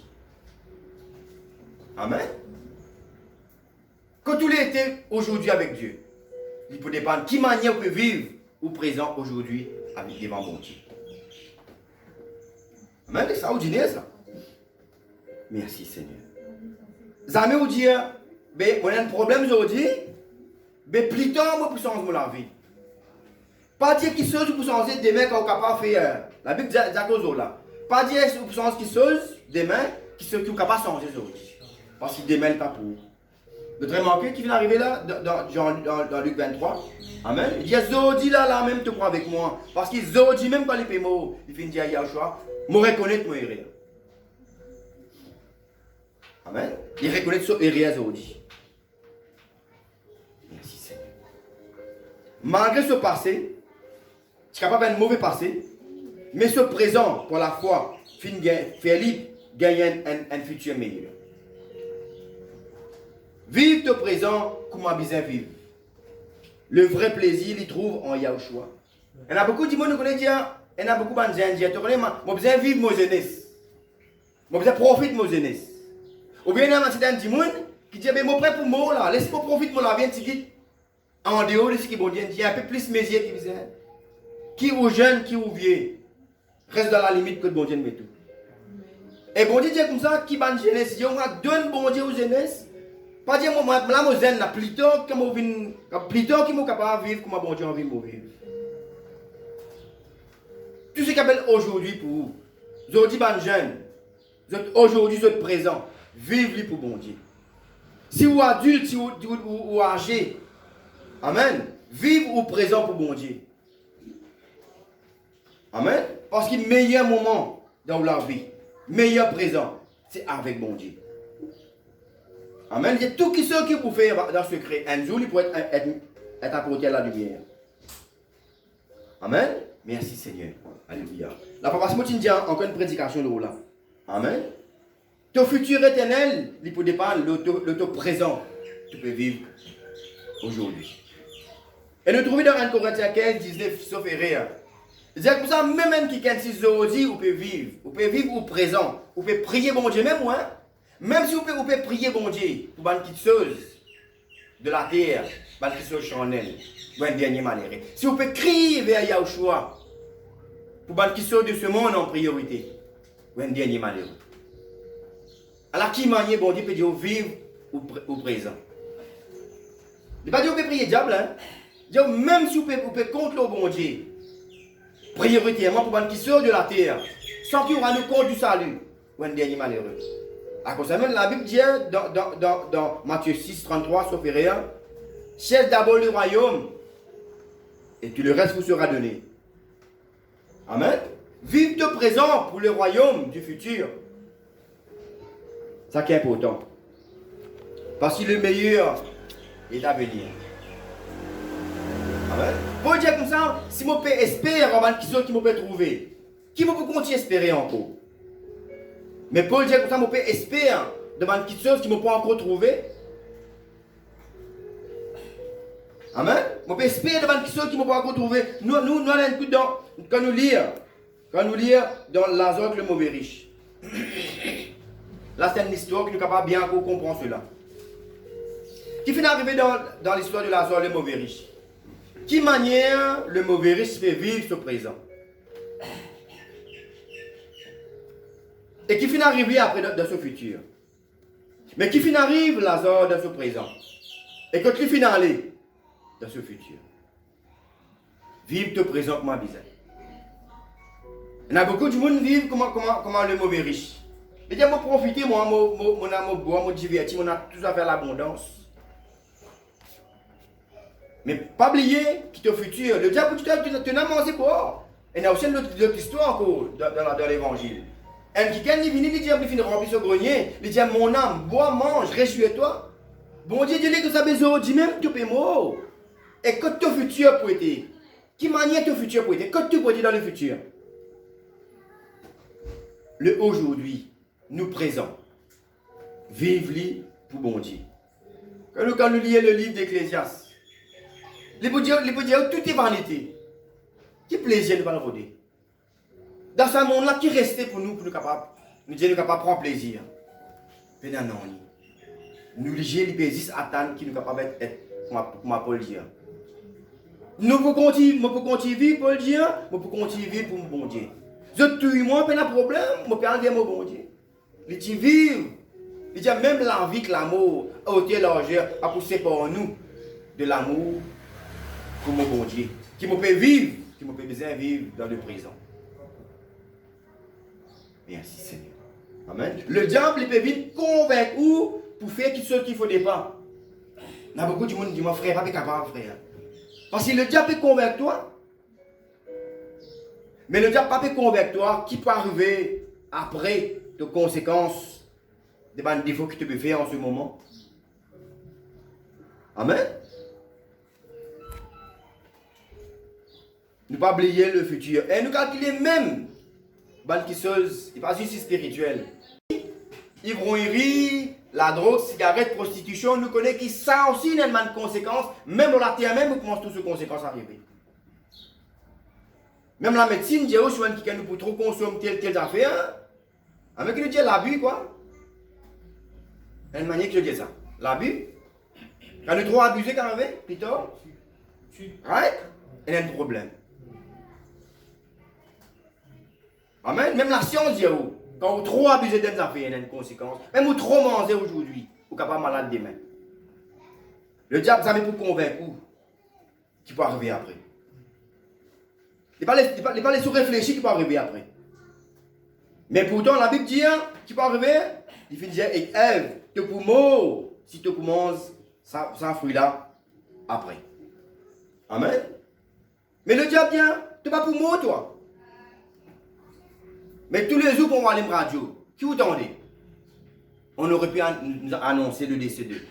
Amen. Quand tout était aujourd'hui avec Dieu, il peut dépendre qui manière on peut vivre au présent aujourd'hui avec devant bon Dieu. Amen. C'est extraordinaire ça. Merci Seigneur. Jamais vous dire, on a un problème aujourd'hui, mais plus tard, moi, pour changer la vie. Pas dire qu'il chose pour changer demain quand on est capable de faire. La Bible dit là. Pas dire pour changer qui chose demain qui est capable de changer aujourd'hui. Parce que demain, il n'est pas pour. Vous avez remarqué qui vient d'arriver là dans Luc 23. Amen. Il dit Zodi là même te crois avec moi. Parce que Zodi même quand il est mort, il finit dire à Yahushua, me reconnaître mon erreur. Amen. Il reconnaît son erreur Zodi. Merci Seigneur. Malgré ce passé, tu es capable d'un mauvais passé, mais ce présent, pour la foi, fait gagner un futur meilleur. Vive ton présent comme on a besoin de vivre. Le vrai plaisir, il trouve en Yahushua. Il y a beaucoup de gens qui connaissent, il y a beaucoup de gens qui disent, j'ai besoin de vivre ma jeunesse. J'ai besoin de profiter de ma jeunesse. Ou bien il y a certains gens qui disent, mais je suis prêt pour moi, là, laisse-moi profiter de la vie, en dehors de ce qui est bon Dieu, il y a un peu plus de mézier qui disent, qui ou jeune, qui ou vieux, reste dans la limite que le bon Dieu met tout. Et bon Dieu dit comme ça, qui va jeunesse, il y a deux bon Dieu aux jeunesse. Pas dire moi là moi zen là plutôt que moi plutôt qui moi capable vivre comme bon Dieu envie de vivre. Tout ce qu'appelle aujourd'hui pour vous. Aujourd'hui ban jeune. Aujourd'hui vous êtes présent. Vivez pour bon Dieu. Si vous adulte, si vous âgé. Amen. Vivre au présent pour bon Dieu. Amen. Parce que le meilleur moment dans la vie, meilleur présent, c'est avec bon Dieu. Amen. Il y a tout ce qui peut faire dans le secret. Un jour, il peut être apporté à la lumière. Amen. Merci Seigneur. Alléluia. La papa Simon dit encore une prédication de là. Amen. Ton futur éternel, il peut dépendre de ton présent. Tu peux vivre aujourd'hui. Et nous trouvons dans 1 Corinthiens 15, 19, sauf erreur. Il dit comme ça, même qui est aujourd'hui, vous pouvez vivre au présent. Vous pouvez prier bon Dieu, même moi. Même si vous pouvez prier bon Dieu pour une petite chose de la terre, une petite chose charnelle, pour un dernier malheureux. Si vous pouvez crier vers Yahushua pour une petite chose de ce monde en priorité, pour un dernier malheureux. Alors qui manière bon Dieu peut dire vivre au présent. Il pas dit vous pouvez prier diable, hein. Dire même si vous pouvez contre le bon Dieu, prioritairement pour qui sort de la terre, sans qu'il y aura le compte du salut, ou un dernier malheureux. À cause de ça, la Bible dit dans Matthieu 6, 33, sauf rien, cherche d'abord le royaume, et tout le reste vous sera donné. Amen. Vive de présent pour le royaume du futur. Ça qui est important. Parce que le meilleur est à venir. Amen. Pour dire comme ça, si je peux espérer avant qui sont qui me peut trouver, qui me peut continuer à espérer encore. Mais pour dire comme ça, je peux espérer devant qui sont qui me peut encore trouver. Amen. Je peux espérer devant qui sont qui me peut encore trouver. Nous allons quand nous lisons dans Lazare le mauvais riche. Là, c'est une histoire qui nous capable bien comprendre cela. Qui finit d'arriver dans l'histoire de Lazare le mauvais riche. Qui manière le mauvais riche fait vivre ce présent. Et qui finit d'arriver après dans ce futur. Mais qui finit d'arriver Lazare dans ce présent. Et quand qui finit d'aller dans ce futur. Vive ce présent comme un bizarre. Il y a beaucoup de monde qui vivent comme le mauvais riche. Et bien, moi, profiter, moi, boire, me divertir, on a tout à faire l'abondance. Mais pas oublier qui est au futur. Le diable, tu n'as mangé quoi? Et il y a aussi une autre histoire encore dans l'évangile. Et qui vient, le diable finit remplir ce grenier. Il dit, mon âme, bois, mange, réjouis-toi. Bon Dieu, dis-le que ça besoin, dis même tu peux mort. Et que ton futur peut être. Qui manière ton futur peut être? Que tu peux être dans le futur? Le aujourd'hui, nous présent. Vive-le pour bon Dieu. Quand nous lisons le livre d'Ecclésiaste, il peut dire tout est vanité. Qui plaisir nous va le roder. Dans ce monde-là, qui restait pour nous capables, nous dire nous capables de prendre plaisir. Mais non, nous lisons les pésis attendent qui nous capables d'être, comme Paul dit. Nous pouvons continuer vivre pour le Dieu, nous pouvons continuer vivre pour mon bon Dieu. Je tue moi, pas de problème, je peux enlever mon bon Dieu. Il dit vivre. Il dit même l'envie que l'amour, à hauteur largeur, a poussé par nous de l'amour pour mon bon Dieu. Qui me peut vivre, qui me peut bien vivre dans le présent. Merci Seigneur. Amen. Le diable, il peut vite convaincre pour faire ce qu'il ne faut pas. Il y a beaucoup de monde qui dit, mon frère, pas capable, frère. Parce que le diable peut convaincre toi. Mais le diable ne peut pas convaincre toi qui peut arriver après de conséquences des défauts que tu peux faire en ce moment. Amen. Ne pas oublier le futur. Et nous calculer même qui chose, il n'est pas juste spirituel. Ivrognerie, la drogue, cigarette, prostitution, nous connaissons qui ça aussi n'a pas de conséquences. Même la terre même, nous commençons toutes ces conséquences à arriver. Même la médecine, Dieu aussi, qui nous pour trop consommer telle affaire. Avec le Dieu l'abus, quoi. Une manière que je dis ça. L'abus. Quand nous trop abusé quand même, plutôt. Right? Il y a un problème. Amen. Même la science dit, quand vous trop abusé d'une affaire, il y a une conséquence. Même vous trop mangez aujourd'hui, vous n'êtes pas malade demain. Le diable, ça met pour convaincre qui peut arriver après. Il n'est pas les sous-réfléchis qui peut arriver après. Mais pourtant, la Bible dit, qui peut arriver, il finit dire, et Ève, tu peux mort si tu commences ça fruit là après. Amen. Mais le diable dit, tu n'es pas pour mort, toi. Mais tous les jours qu'on va aller à la radio, qui vous tendez? On aurait pu nous annoncer le décès d'eux.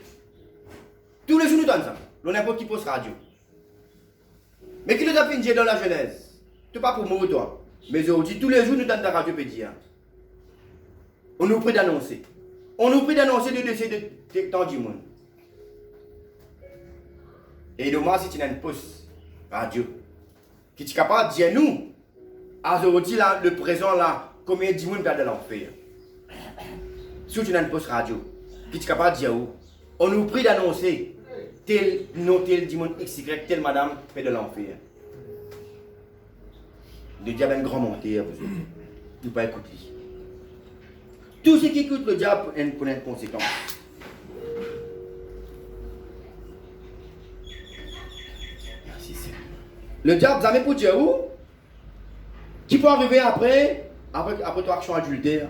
Tous les jours nous donnons ça. On n'importe qui pose radio. Mais qui nous a fait dans la Genèse? Tu pas pour moi toi. Mais aujourd'hui, tous les jours nous donnons la radio pédia. On nous prie d'annoncer. On nous prie d'annoncer le décès de tant du monde. Et demain, si tu as une poste radio, qui est capable de dire nous, aujourd'hui, là, le présent là, combien de monde dans l'enfer? Si tu as une poste radio, qui est capable de dire où? On nous prie d'annoncer tel nom, tel dimanche XY, telle madame fait de l'enfer. Le diable a un grand menteur, vous ne pouvez pas écouter. Tout ce qui écoute le diable pour une conséquence. Le diable, jamais pour dire où? Qui peut arriver après ton action adultère?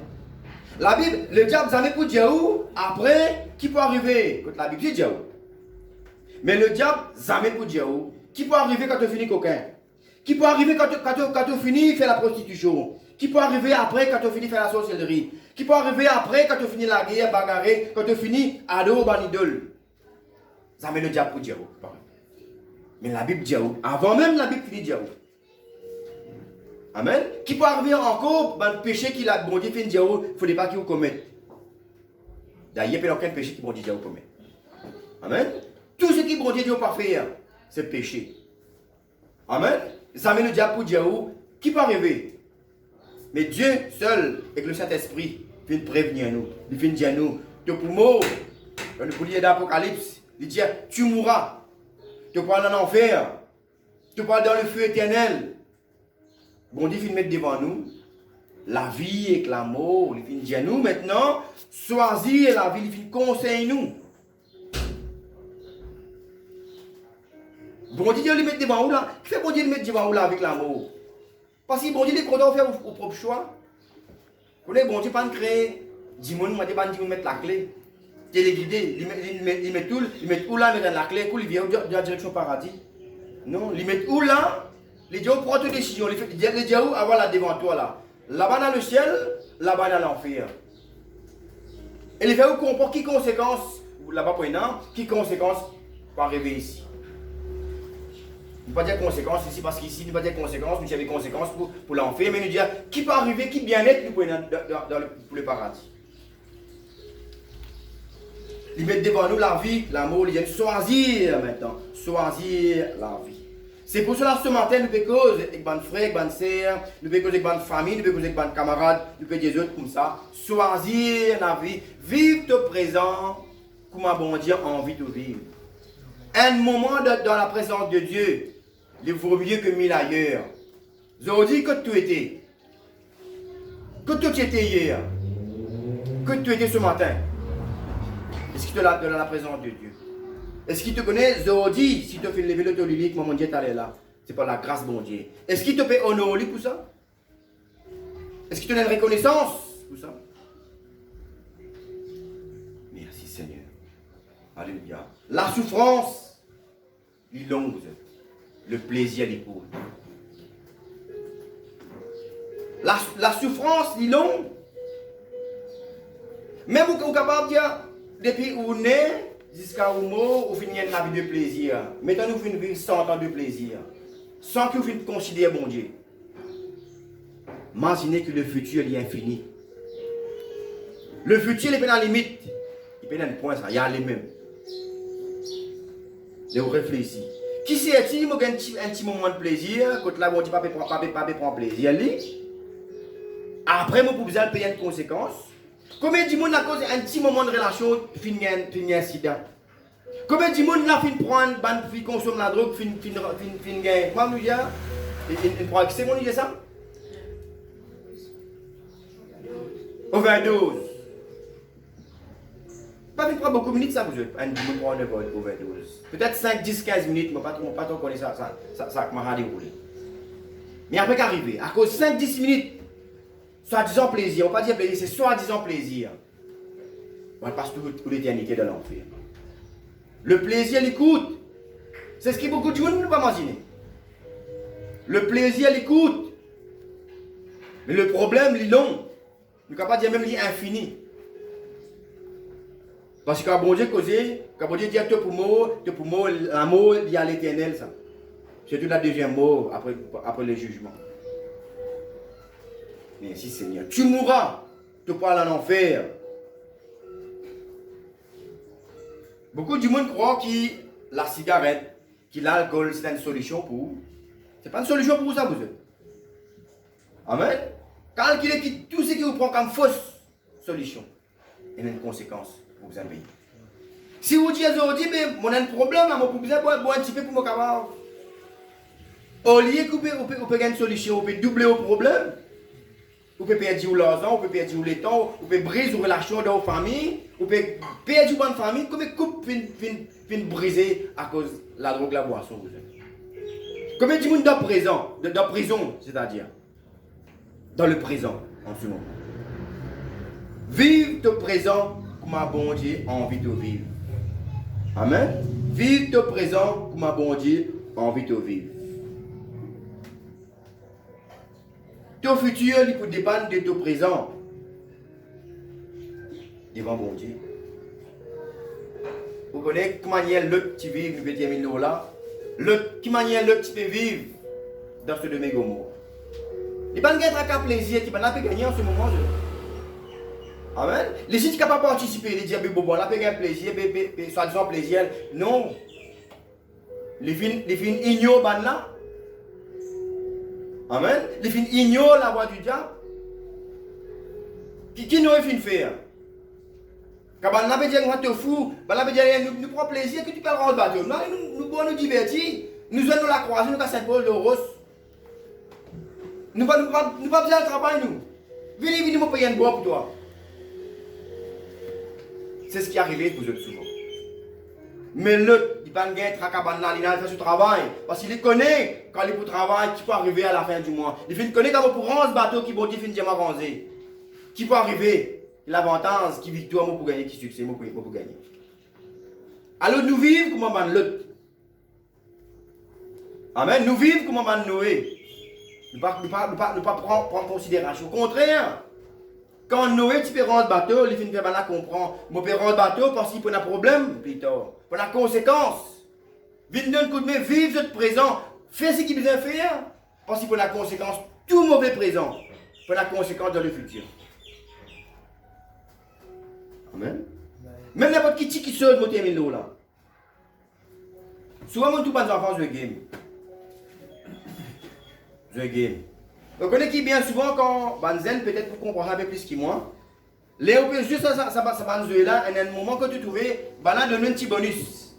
La Bible, le diable, jamais pour dire où? Après, qui peut arriver? Quand la Bible dit où? Mais le diable, jamais pour dire où? Qui peut arriver quand tu finis coquin? Qui peut arriver quand tu finis faire la prostitution? Qui peut arriver après quand tu finis faire la sorcellerie? Qui peut arriver après quand tu finis la guerre, bagarrer, quand tu finis ado ban idole? Jamais le diable pour dire où? Mais la Bible dit où? Avant même la Bible finit dire où? Amen. Qui peut arriver encore dans le péché qu'il a bon Dieu fait dire où? Il ne faut pas qu'il vous commette. D'ailleurs, il n'y a aucun péché qui bon Dieu commet. Amen. Tout ce qui bon Dieu pas faire, c'est péché. Amen. Ça met le diable pour dire où? Qui peut arriver? Mais Dieu seul, avec le Saint-Esprit, vient prévenir nous. Il vient dire nous, tu pour mort, dans le livre d'Apocalypse, il dit, tu mourras. Tu parles en enfer. Tu parles dans le feu éternel. Bon Dieu vient mettre devant nous la vie et la mort. Il vient dire nous maintenant, choisir la vie, il vient conseiller nous. Bon Dieu le met devant vous là. Qui fait bon Dieu le mettre devant vous là avec l'amour? Parce que bon Dieu est content de faire vos propres choix. Vous voulez, bon Dieu pas créer 10 personnes, moi pas 10 personnes mettre la clé. Téléguidé, il met tout là, il met la clé, il vient dans la direction paradis. Non, il met où là, les dieux prennent une décision, les dieux avoir là devant toi là. Là-bas dans le ciel, là-bas dans l'enfer. Et les fait où comprend qui conséquence, là-bas pour un an, qui conséquence pour arriver ici. Ne pas dire conséquences ici, parce qu'ici, ne pas dire conséquences, nous avons des conséquences pour l'enfer, mais nous dire qui peut arriver, qui bien-être pour le paradis. Ils mettent devant nous la vie, l'amour, ils viennent choisir maintenant, choisir la vie. C'est pour cela ce matin, nous pouvons causer avec nos frères, avec nos sœurs, nous pouvons causer avec nos familles, nous pouvons causer avec nos camarades, nous pouvons des autres comme ça. Choisir la vie, vivre le présent, comme un bon Dieu a envie de vivre. Un moment dans la présence de Dieu, il vaut mieux que 1000 ailleurs. Je dis que tu étais. Que tu étais hier. Que tu étais ce matin. Est-ce qu'il te l'a dans la présence de Dieu? Est-ce qu'il te connaît? Je dis, si tu fais lever le tolique, mon Dieu t'allais là. C'est par la grâce de mon Dieu. Est-ce qu'il te fait honorer pour ça? Est-ce qu'il te donne une reconnaissance pour ça? Merci Seigneur. Alléluia. La souffrance, il longue. Le plaisir, il court. La souffrance, il longue. Même vous êtes capable de dire, depuis où vous naissez, jusqu'à où vous finissez la vie de plaisir. Maintenant, nous finissons vivre 100 ans de plaisir. Sans que vous finissez considérer bon Dieu. Imaginez que le futur est infini. Le futur est dans la limite. Il peut dans le point, ça, il y a les mêmes. De vous réfléchir. Qui c'est-il, moi, un petit moment de plaisir, quand là, bon Dieu, pas prendre plaisir, après, moi, pour besoin de payer une conséquence. Combien de monde a causé un petit moment de relation, finit un incident? Combien de monde a fini prendre, fin consommer la drogue, fin gagner? Comment nous dire? C'est mon idée ça? Overdose. Pas prendre beaucoup de minutes, ça vous un prend une overdose. Peut-être 5, 10, 15 minutes, mais pas trop connaître ça m'a déroulé. Mais après qu'arriver, à cause de 5, 10 minutes, soi-disant plaisir, on ne va pas dire plaisir, c'est soi-disant plaisir. On passe toute l'éternité de l'enfer. Le plaisir, il coûte. C'est ce que beaucoup de gens ne peuvent pas imaginer. Le plaisir, il coûte. Mais le problème, il est long. On ne peut pas dire même il est infini. Parce que quand bon Dieu causé, quand bon Dieu dit pour moi, l'amour, il y a l'éternel, ça. C'est tout la deuxième mort après le jugement. Merci Seigneur. Tu mourras, tu parles en enfer. Beaucoup de monde croient que la cigarette, que l'alcool, c'est une solution pour vous. Ce n'est pas une solution pour vous, ça, vous êtes. Amen. Calculez tout ce qui vous prend comme fausse solution. Il y a une conséquence pour vous avez. Si vous dites aujourd'hui, mais on a un problème, on a besoin boire un petit peu pour me capable. Au lieu que vous pouvez gagner une solution, vous pouvez doubler le problème. Vous pouvez perdre l'argent, vous pouvez perdre le temps, vous pouvez briser vos relations dans vos familles, vous pouvez perdre votre famille, comme une coupe fin briser à cause de la drogue, la boisson. Combien de monde dans présent, dans prison, c'est-à-dire dans le présent en ce moment. Vive ton présent comme un bon Dieu a envie de vivre. Amen. Vive ton présent comme un bon Dieu a envie de vivre. Ton futur, il peut dépendre de ton présent. Devant bon Dieu. Vous connaissez comment l'autre qui vit, nous mettons 1000 € là. L'autre, qui manière l'autre qui peut vivre dans ce domaine Gomorrhe. Il n'y a pas de plaisir qui va gagner en ce moment. Amen. Les gens qui ne peuvent pas participer, les diables, bon, là, peut gagner plaisir, soi-disant plaisir. Non. Les filles ignorent là. Amen. Les filles ignorent la voix du diable. Qui nous fait faire? Quand on a dit que tu es fou, nous prenons plaisir que tu peux rendre bateau. Nous pouvons nous divertir. Nous allons la croiser, nous avons 5 bol de rose. Nous ne pas besoin de travail, nous. Venez, nous payer un bois pour toi. C'est ce qui est arrivé pour eux souvent. Mais l'autre, il va gagner il a fait son travail. Parce qu'il connaît quand il est pour travail, qui peut arriver à la fin du mois. Il connaît quand il pour rendre ce bateau qui va finir à ranger. Qui peut arriver. L'avantage, qui victoire, pour gagner, qui succès, pour gagner. Alors nous vivons comme on l'autre. Amen. Nous vivons comme on Noé. Nous ne pas prendre en considération. Au contraire, quand Noé, tu peux rendre bateau, il finit par comprendre. Je peux rendre bateau parce qu'il y a un problème, plus tard. Pour la conséquence. Vite d'un coup de main, vive votre présent. Fais ce qu'il besoin de faire. Parce qu'il y a la conséquence, tout mauvais présent. Pour la conséquence dans le futur. Amen. Même n'importe qui sort de monter 1000 € là. Souvent, tous les enfants jouent game. Jouent game. Vous connaissez qui bien souvent quand Banzen, peut-être pour comprendre un peu plus que moi, les OP juste ça va jouer là, et à un moment que tu trouves, Bana donne un petit bonus.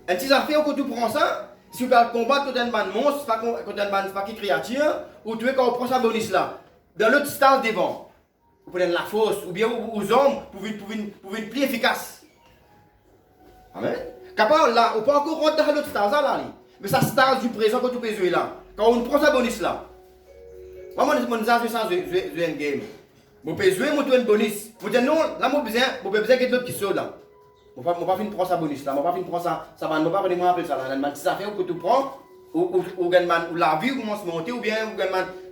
Un petit affaire que tu prends ça, si tu vas combattre contre un monstre, contre un créature, ou tu veux quand on prend ça bonus là, dans l'autre stade devant. Vous prenez la force, ou bien aux hommes, pour une plus efficace. Amen. Capable là, on peut encore rentrer dans l'autre stage là. Mais ça stage du présent que tu peux jouer là. Quand on prend ça bonus là. Moi, je vais jouer un game. Je peux jouer, je un bonus. Je dis non, là, je besoin de l'autre qui saute là. Je ne vais pas prendre ça bonus là. Je ne vais pas prendre ça. Ça va, je ne vais pas prendre ça là. Si ça fait que tu prends, ou la vie commence à monter, ou bien,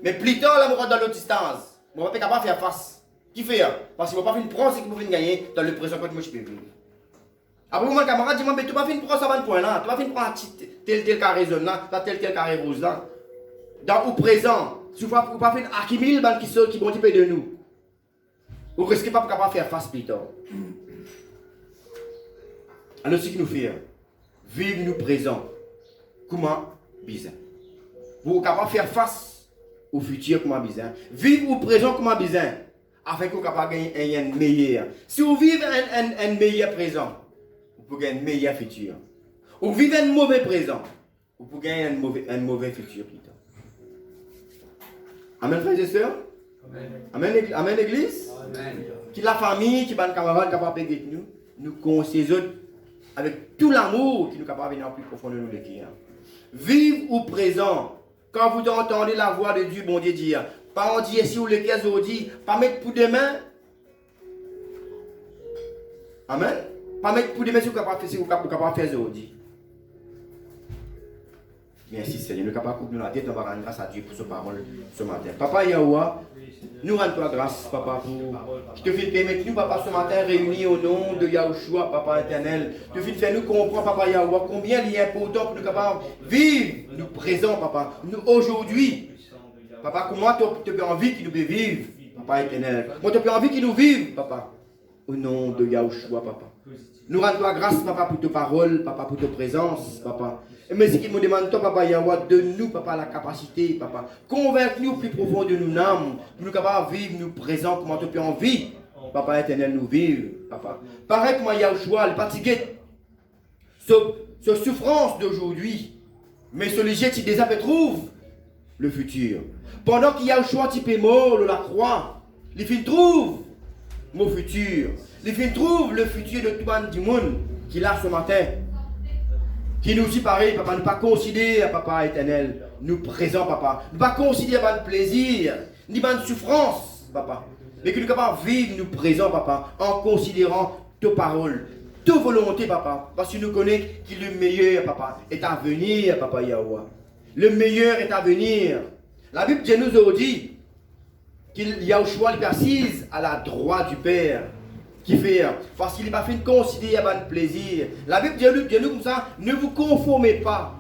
mais plus tard, là, je rentre dans l'autre distance. Je ne vais pas capable de faire face. Qui fait? Parce que je ne vais pas prendre ce que je gagner dans le présent que je peux vivre. Après, mon camarade dit, mais tu vas finir prendre ça à point là. Tu vas finir prendre tel carré jaune là, tel carré rouge là. Dans le présent, tu ne vas pas faire accumuler les balles qui vont tirer de nous. Vous ne risquez pas de faire face plus tard. Alors, ce qui nous fait, vivre nous présent. Comment? Bizarre. Vous êtes capable de faire face au futur comment bizarre. Vivre au présent comment bizarre. Afin que vous soyez capable de gagner un meilleur. Si vous vivez un meilleur présent, vous pouvez gagner un meilleur futur. Ou vivez un mauvais présent, vous pouvez gagner un mauvais futur plus tard. Amen, frères et sœurs. Amen, l'église. Qui la famille, qui va camarade capable de nous, nous conseillons avec tout l'amour qui nous capable de venir plus profond de nous le cœur. Vive au présent. Quand vous entendez la voix de Dieu, bon Dieu dire, pas en dire si vous le cœur aujourd'hui, pas mettre pour demain. Amen. Pas mettre pour demain si vous êtes capable de faire aujourd'hui. Merci Seigneur, nous sommes capables de nous la tête, on va rendre grâce à Dieu pour ce parole ce matin. Papa Yahweh, nous rendons grâce, Papa, pour qui te fait permettre nous, Papa, ce matin réunis au nom de Yahushua, Papa éternel. Te fait faire nous comprendre, Papa Yahweh, combien il est important pour nous capables de vivre, nous présents, Papa, nous aujourd'hui. Papa, comment tu as envie qu'il nous vive, Papa éternel. Moi, tu as envie qu'il nous vive, Papa, au nom de Yahushua, Papa. Nous rendons grâce, Papa, pour tes paroles, Papa, pour ta présence, Papa. Mais ce qui me demande, toi, Papa Yahweh, de nous, Papa, la capacité, Papa. Convainc-nous au plus profond de nous, âme, pour nous capables de vivre, nous présents, comment tu as envie, Papa éternel, nous vivre, Papa. Pareil que moi, Yahushua, le fatigué, ce souffrance d'aujourd'hui, mais ce léger qui déjà trouve le futur. Pendant qu'il y a le choix type mort, la croix, les filles trouvent mon futur. Les filles trouvent le futur de tout le monde qui l'a ce matin. Qui nous aussi pareil, papa, ne pas considérer, papa éternel, nous présents, papa. Ne pas considérer pas de plaisir, ni pas de souffrance, papa. Mais que nous capables de vivre nous présents, papa, en considérant tes paroles, tes volontés, papa. Parce que nous connaissons que le meilleur, papa, est à venir, papa Yahweh. Le meilleur est à venir. La Bible de nous aujourd'hui qu'il y a au choix de assise à la droite du Père. Qui fait, parce qu'il n'est pas fait de considérer à de plaisir. La Bible dit nous comme ça, ne vous conformez pas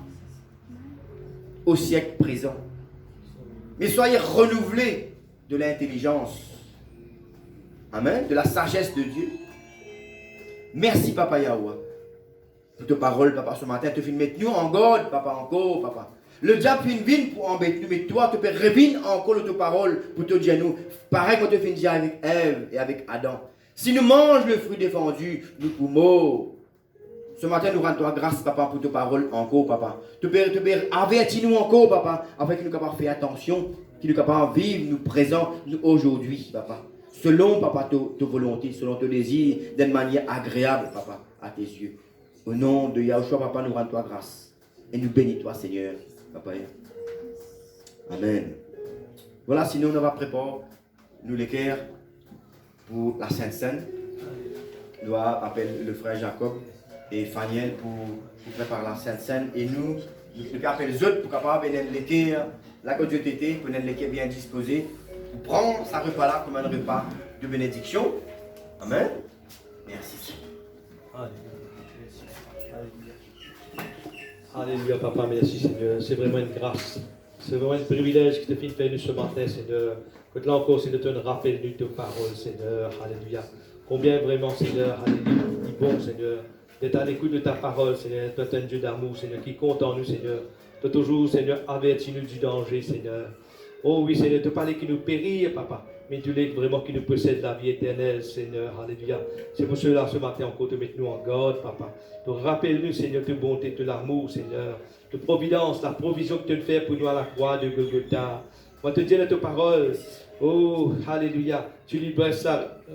au siècle présent. Mais soyez renouvelés de l'intelligence. Amen. De la sagesse de Dieu. Merci, Papa Yahweh. Pour tes paroles, Papa, ce matin, tu finis de mettre nous en garde, Papa, encore, Papa. Le diable fait une vigne pour embêter nous, mais toi, tu peux revenir encore tes paroles pour te dire nous. Pareil que tu finis déjà avec Ève et avec Adam. Si nous mangeons le fruit défendu, nous pouvons. Ce matin, nous rendons grâce, papa, pour tes paroles encore, papa. Tu peux avertir nous encore, papa, afin que nous puissions faire attention, que nous puissions vivre, nous présents, nous aujourd'hui, papa. Selon, papa, ta volonté, selon tes désirs, d'une manière agréable, papa, à tes yeux. Au nom de Yahushua, papa, nous rendons grâce. Et nous bénis-toi, Seigneur, papa. Amen. Voilà, sinon, on va préparer, nous les cœurs, pour la Sainte Seine. Nous appelons le frère Jacob et Faniel pour préparer la Sainte Seine. Et nous appelons les autres pour capable de l'équerre, la que Dieu t'était, pour l'équerre bien disposé, pour prendre sa repas là comme un repas de bénédiction. Amen. Merci. Alléluia, papa, merci Seigneur. C'est vraiment une grâce. C'est vraiment un privilège que tu as fait nous ce matin, Seigneur. Que là encore, Seigneur, tu nous rappelles de tes paroles, Seigneur. Alléluia. Combien vraiment, Seigneur, alléluia, il est bon, Seigneur, d'être à l'écoute de ta parole, Seigneur. Tu es un Dieu d'amour, Seigneur, qui compte en nous, Seigneur. Tu as toujours, Seigneur, averti nous du danger, Seigneur. Oh oui, Seigneur, tu parlais qui nous périt, papa. Mais tu l'es vraiment qui nous possède la vie éternelle, Seigneur. Alléluia. C'est pour cela, ce matin, encore, te mettre nous en garde, papa. Te rappelle-nous, Seigneur, de bonté, de l'amour, Seigneur. De providence, la provision que tu nous fais pour nous à la croix de Golgotha. On va te dire dans ta parole, oh, alléluia, tu libères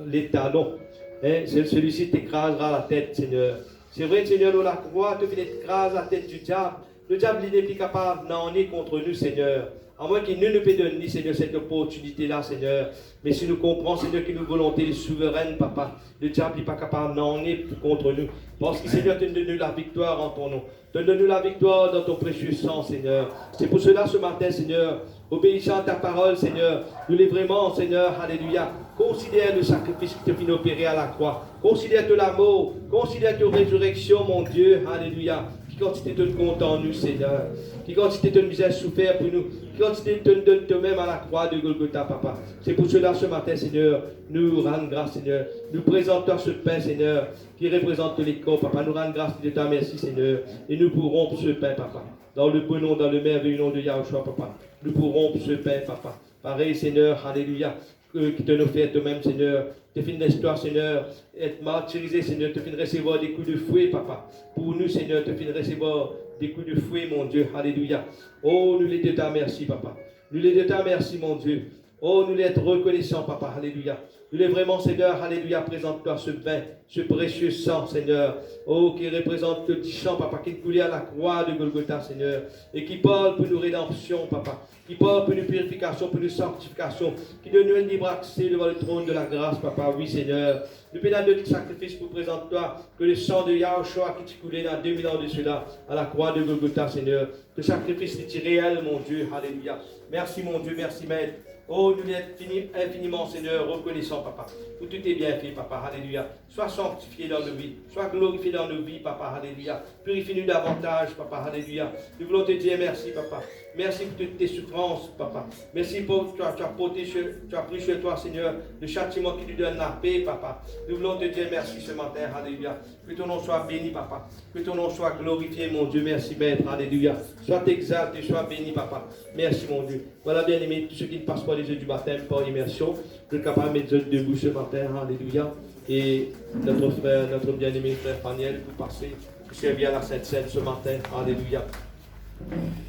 les talons. Hein? Celui-ci t'écrasera la tête, Seigneur. C'est vrai, Seigneur, dans la croix, tu écrases la tête du diable. Le diable, il n'est plus capable d'en est contre nous, Seigneur. À moins qu'il ne nous peut donner, Seigneur, cette opportunité-là, Seigneur. Mais si nous comprenons, Seigneur, que nos volontés souveraines, papa, le diable n'est pas capable d'en est contre nous. Parce que, Seigneur, tu nous donnes la victoire en ton nom. Tu nous donnes la victoire dans ton précieux sang, Seigneur. C'est pour cela, ce matin, Seigneur, obéissant à ta parole, Seigneur, nous les vraiment, Seigneur, alléluia, considère le sacrifice que tu as fini opérer à la croix. Considère ton amour, considère ta résurrection, mon Dieu, alléluia. Qui quantité te compte en nous, Seigneur. Qui quantité te misère souffert pour nous. Qui quantité te donne toi-même à la croix de Golgotha, papa. C'est pour cela, ce matin, Seigneur, nous rendons grâce, Seigneur. Nous présentons ce pain, Seigneur, qui représente les corps, papa. Nous rendons grâce de ta merci, Seigneur. Et nous pourrons ce pain, papa. Dans le bon nom, dans le merveilleux nom de Yahushua, papa. Nous pourrons ce pain, papa. Pareil, Seigneur, alléluia. Qui te nous fait toi-même, Seigneur. Tu finis l'histoire, Seigneur, être martyrisé, Seigneur. Tu finis recevoir des coups de fouet, papa. Pour nous, Seigneur, tu finis recevoir des coups de fouet, mon Dieu. Alléluia. Oh, nous les te merci, papa. Nous les te merci, mon Dieu. Oh, nous les être reconnaissants, papa. Alléluia. Nous les vraiment, Seigneur, alléluia. Présente-toi ce pain, ce précieux sang, Seigneur. Oh, qui représente le petit sang, papa, qui coulait à la croix de Golgotha, Seigneur. Et qui parle pour nous rédemption, papa. Qui parle pour nous purification, pour nous sanctification. Qui donne nous un libre accès devant le trône de la grâce, papa. Oui, Seigneur. Nous pédales de notre sacrifice pour présenter toi que le sang de Yahushua qui coulait dans 2000 ans de cela à la croix de Golgotha, Seigneur. Que le sacrifice est réel, mon Dieu. Alléluia. Merci, mon Dieu. Merci, Maître. Oh, nous sommes infiniment, Seigneur, reconnaissants, papa, pour tout est bien fait, papa, alléluia. Sois sanctifié dans nos vies, sois glorifié dans nos vies, papa, alléluia. Purifie-nous davantage, papa, alléluia. Nous voulons te dire merci, papa. Merci pour toutes tes souffrances, papa. Merci pour que tu as pris sur toi, Seigneur, le châtiment qui nous donne la paix, papa. Nous voulons te dire merci ce matin, alléluia. Que ton nom soit béni, papa. Que ton nom soit glorifié, mon Dieu. Merci, Maître, alléluia. Sois exalté, sois béni, papa. Merci, mon Dieu. Voilà, bien aimé, tous ceux qui ne passent pas les yeux du baptême par immersion, nous sommes capables de mettre debout ce matin, alléluia. Et notre frère, notre bien-aimé frère Faniel, vous passez, vous servir à la Sainte Seine ce matin, alléluia.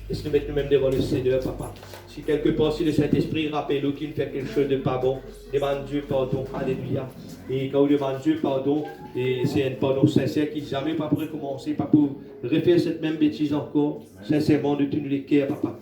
Laisse-nous mettre nous-mêmes devant le Seigneur, papa. Si quelque part, si le Saint-Esprit rappelle-nous qu'il fait quelque chose de pas bon, demande Dieu pardon, alléluia. Et quand on demande Dieu pardon, Et c'est un pardon sincère qui jamais pas pour recommencer, pas pour refaire cette même bêtise encore. Sincèrement, de tous les cœurs, papa.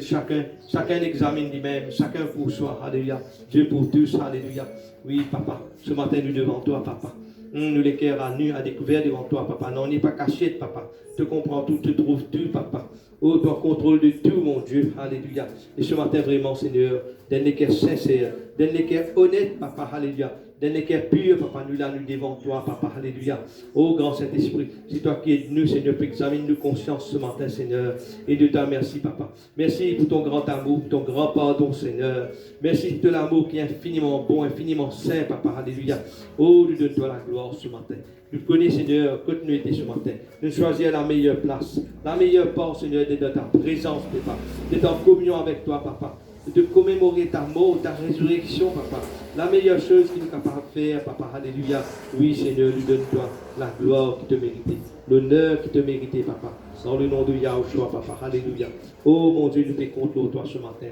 Chacun examine lui-même, chacun pour soi, alléluia. Dieu pour tous, alléluia. Oui, papa, ce matin nous devant toi, papa. Nous les cœurs à nu, à découvert devant toi, papa. Non, on n'est pas caché, papa. Tu comprends tout, tu trouves tout, papa. Oh, toi, contrôle de tout, mon Dieu, alléluia. Et ce matin, vraiment, Seigneur, donne les cœurs sincères, donne les cœurs honnêtes, papa, alléluia. Donne les cœurs purs, papa, nous là, nous devant toi, papa, alléluia. Oh, grand Saint-Esprit, c'est toi qui es nous, Seigneur, puis examine nos consciences ce matin, Seigneur. Et de toi, merci, papa. Merci pour ton grand amour, pour ton grand pardon, Seigneur. Merci pour l'amour qui est infiniment bon, infiniment saint, papa, alléluia. Oh, nous donne-toi la gloire ce matin. Nous connaissons, Seigneur, que nous étions ce matin. Nous choisir la meilleure place, la meilleure part, Seigneur, d'être dans ta présence, papa. D'être en communion avec toi, papa. De commémorer ta mort, ta résurrection, papa. La meilleure chose qu'il est capable de faire, papa, alléluia. Oui, Seigneur, nous donne-toi la gloire qui te mérite, l'honneur qui te mérite, papa. Dans le nom de Yahushua, papa, alléluia. Oh, mon Dieu, nous te contre toi ce matin,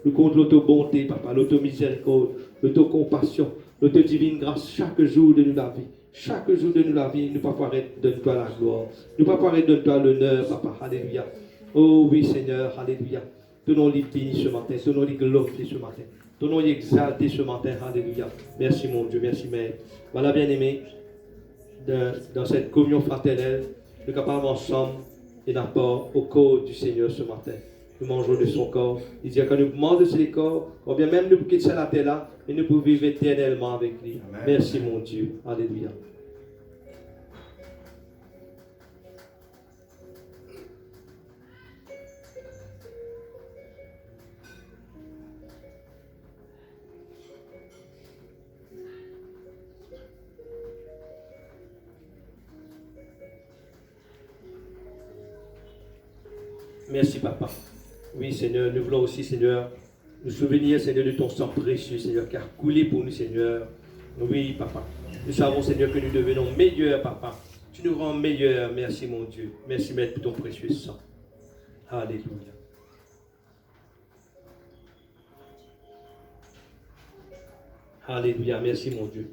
nous contre l'auto-bonté, papa, l'auto-miséricorde, l'auto-compassion, l'auto-divine grâce, chaque jour de la vie. Chaque jour de la vie, nous pas arrêter de toi la gloire. Nous pas arrêter de toi l'honneur, papa, alléluia. Oh, oui, Seigneur, alléluia. Ton nom est béni ce matin, ton nom est glorifié ce matin, ton nom est exalté ce matin, alléluia. Merci mon Dieu, merci Mère. Voilà bien aimé, dans cette communion fraternelle, nous sommes capables ensemble et d'apport au corps du Seigneur ce matin. Nous mangeons de son corps. Il dit que nous mangeons de ses corps, on vient même nous quitter la terre là, et nous pouvons vivre éternellement avec lui. Amen. Merci mon Dieu, alléluia. Merci, papa. Oui, Seigneur, nous voulons aussi, Seigneur, nous souvenir, Seigneur, de ton sang précieux, Seigneur, qui a coulé pour nous, Seigneur. Oui, papa. Nous savons, Seigneur, que nous devenons meilleurs, papa. Tu nous rends meilleurs. Merci, mon Dieu. Merci, Maître, pour ton précieux sang. Alléluia. Alléluia. Merci, mon Dieu.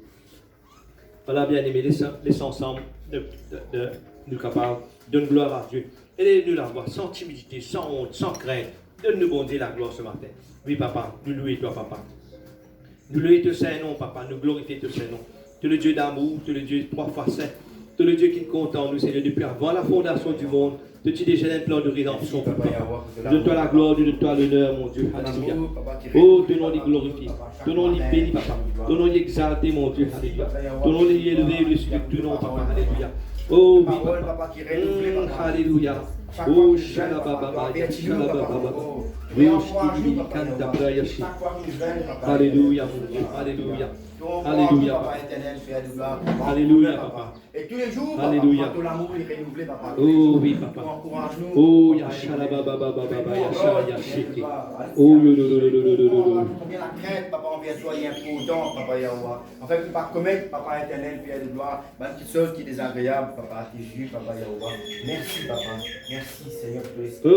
Voilà, bien aimé, laissons ensemble de nous capables de donner gloire à Dieu. Aidez-nous la voir sans timidité, sans honte, sans crainte. Donne-nous, bon Dieu, la gloire ce matin. Oui, papa, nous louons toi, papa. Nous louons ton Saint-Nom, papa. Nous glorifions ton Saint-Nom. Tu es le Dieu d'amour, tu es le Dieu trois fois saint. Tu es le Dieu qui nous compte en nous, Seigneur, depuis avant la fondation du monde. Tu déjà un plan de rédemption, papa. Donne-toi la gloire, donne-toi l'honneur, mon Dieu. Alléluia. Oh, ton nom est glorifié. Ton nom est béni, papa. Ton nom est exalté, mon Dieu. Alléluia. Ton nom est élevé au-dessus de tout nom, papa. Alléluia. Oh, oui, papa. Alléluia. Oh, Shalababa, Shalababa. Alléluia, mon Dieu. Alléluia. Alléluia, papa. Alléluia, papa. Et tous les jours, alléluia. Ton amour est renouvelé, papa. Oh, oui, papa. Oh, Yashalababa, Yashiki. Oh, Combien la crainte, papa, envers toi est important, papa Yahweh. En fait, tu ne pas commettre, papa éternel, Père de gloire, une petite chose qui est désagréable, papa, à tes yeux, papa Yahweh. Merci, papa. Merci, Seigneur, pour l'esprit.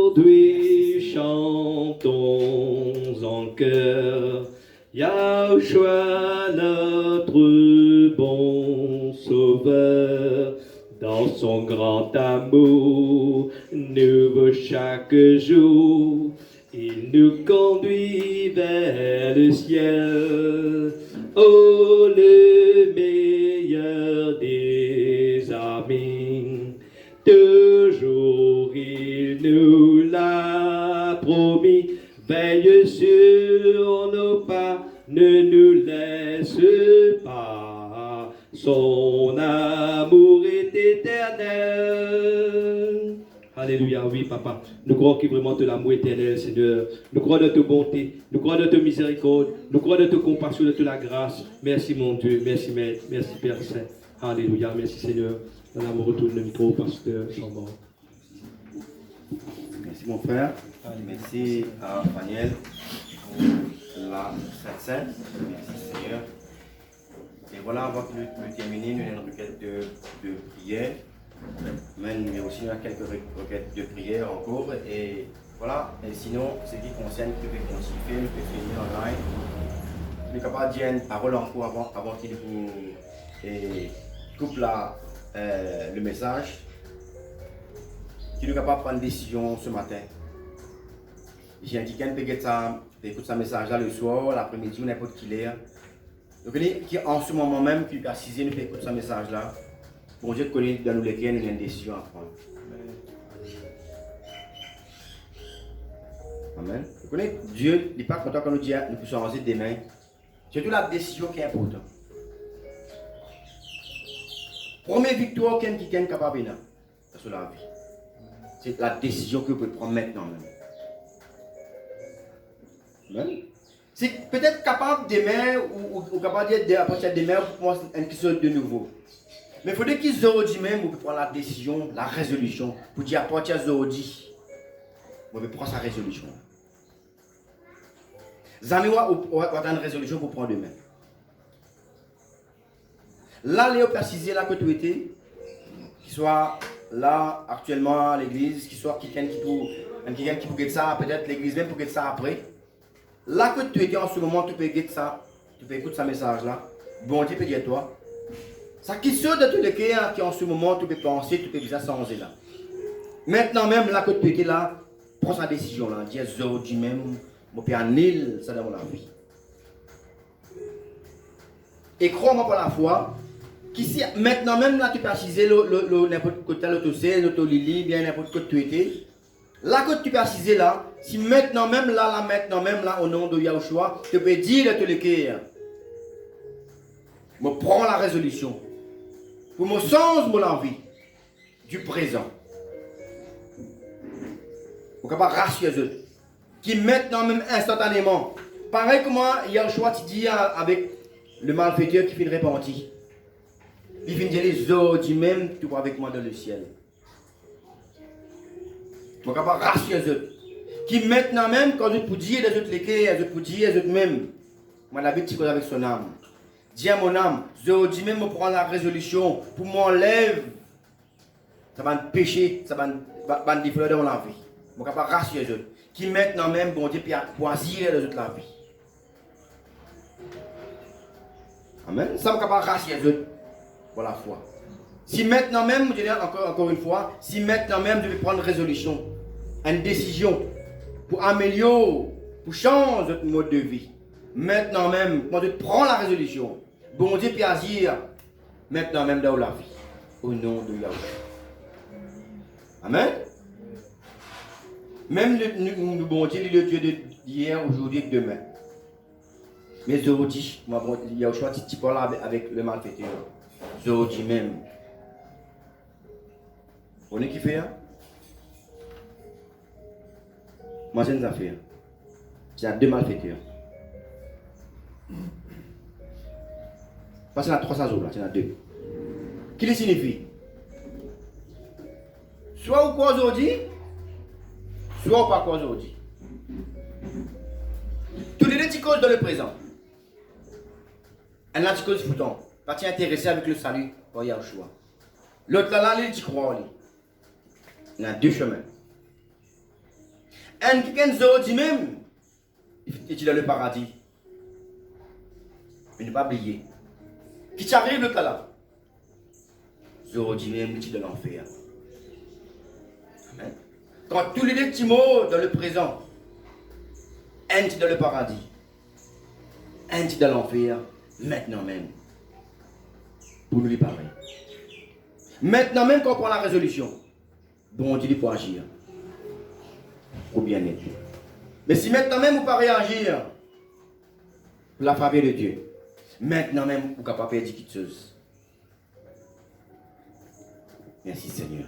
Aujourd'hui, chantons en cœur. Yahushua, notre bon sauveur, dans son grand amour, nouveau chaque jour, il nous conduit vers le ciel. Oh, le meilleur des amis, toujours il nous l'a promis. Veille sur nos pas, ne nous laisse pas. Son amour est éternel. Alléluia, oui, papa. Nous croyons qu'il vraiment de l'amour éternel, Seigneur. Nous croyons de ta bonté, nous croyons de ta miséricorde, nous croyons de ta compassion, de ta grâce. Merci, mon Dieu. Merci, Maître. Merci, Père Saint. Alléluia. Merci, Seigneur. Dans l'amour, retourne le micro, pasteur Chambon. Merci mon frère, merci à Daniel pour la Sainte. Merci Seigneur. Et voilà, avant que nous terminer, nous avons une requête de prière. Mais aussi nous avons quelques requêtes de prière encore. Et voilà, et sinon, ce qui concerne le fait nous peut finir en live. il est capable de dire une parole encore avant qu'il vous coupe le message. Il est capable de prendre une décision ce matin. J'ai un quelqu'un qui écoute ce message-là le soir, l'après-midi ou n'importe qui l'heure. Donc, en ce moment même, qui a 6 ans, nous écoute ce message-là. Bon Dieu connaît dans nous lesquels nous avons une décision à prendre. Amen. Vous connaissez, Dieu n'est pas content quand nous dit nous pouvons changer demain. C'est toute la décision qui est importante. Première victoire qui est capable de c'est la vie. C'est la décision que vous pouvez prendre maintenant même. Amen. C'est peut-être capable demain ou capable de dire après demain pour prendre quelque chose de nouveau. Mais il faudrait qu'ils aujourd'hui même vous prendre la décision, la résolution pour dire à partir d'aujourd'hui, vous pouvez prendre sa résolution. Zami va avoir une résolution pour prendre demain. Là, Léo précisé là que tu étais, qu'il soit là actuellement à l'église, qu'il soit quelqu'un qui peut get ça, peut-être l'église même pour get ça après. Là que tu étais en ce moment, tu peux get ça, tu peux écouter ce message là. Bon Dieu peut dire toi. Ça qui sort de tous les cas qui en ce moment, tu peux penser, tu peux déjà changer là. Maintenant même là que tu étais là, prends sa décision là, dis aujourd'hui même. Mon père Nil, ça dans la vie. Et crois-moi par la foi, qu'ici, maintenant même là, tu peux assiser n'importe quoi, l'autocé, l'autolili, bien n'importe quoi tu étais. Là que tu peux assiser là, si maintenant même là, au nom de Yahushua, tu peux dire à tous les cœurs, je prends la résolution pour me changer mon envie du présent. Pour capable rassurer les autres. Qui maintenant même instantanément. Pareil comme moi, Yahushua tu dis avec le malfaiteur qui fait repentir. Il vient dire les autres, même tu vas avec moi dans le ciel. Donc on va rassurer les autres. Qui maintenant même, quand je peux dire les autres lesquels, je peux dire les autres même. Moi la vie avec son âme. Dis à mon âme, je dis même me prendre la résolution pour m'enlève. Ça va me pécher, ça va me défendre dans la vie. Donc on va rassurer les autres. Qui maintenant même, bon Dieu, pour assurer les autres la vie. Amen. Ça va capable rassurer les autres pour la foi. Si maintenant même, je dis encore une fois, si maintenant même je vais prendre une résolution, une décision pour améliorer, pour changer notre mode de vie, maintenant même, quand je prends la résolution, bon Dieu, puis agir maintenant même dans la vie, au nom de Yahweh. Amen. Même le bon Dieu, le Dieu d'hier, aujourd'hui et demain. Mais aujourd'hui, Yahushua, tu parles avec le malfaiteur. Aujourd'hui même. Vous voyez qui fait hein? Moi, j'ai une affaire. Il y a 2 malfaiteurs. Parce qu'il y a 300 jours là, il y en a 2. Qu'est-ce qui signifie? Soit ou quoi aujourd'hui, soit ou pas quoi aujourd'hui. Tous les deux tu causes dans le présent. Un là tu causes fouton. Pas t'y intéresser avec le salut par Yahushua. L'autre là, tu crois. Il y a 2 chemins. Un quelqu'un dit même, il est dans le paradis. Mais ne pas oublier. Qui t'arrive le cas là? Dit même, il est dans l'enfer. Amen. Quand tous les deux petits mots dans le présent, un est dans le paradis, un est dans l'enfer, maintenant même, pour nous lui parler. Maintenant même qu'on prend la résolution, bon Dieu pour agir, pour bien-être. Mais si maintenant même vous ne pouvez pas réagir, pour la faveur de Dieu, maintenant même vous ne pouvez pas perdre quelque chose. Merci Seigneur.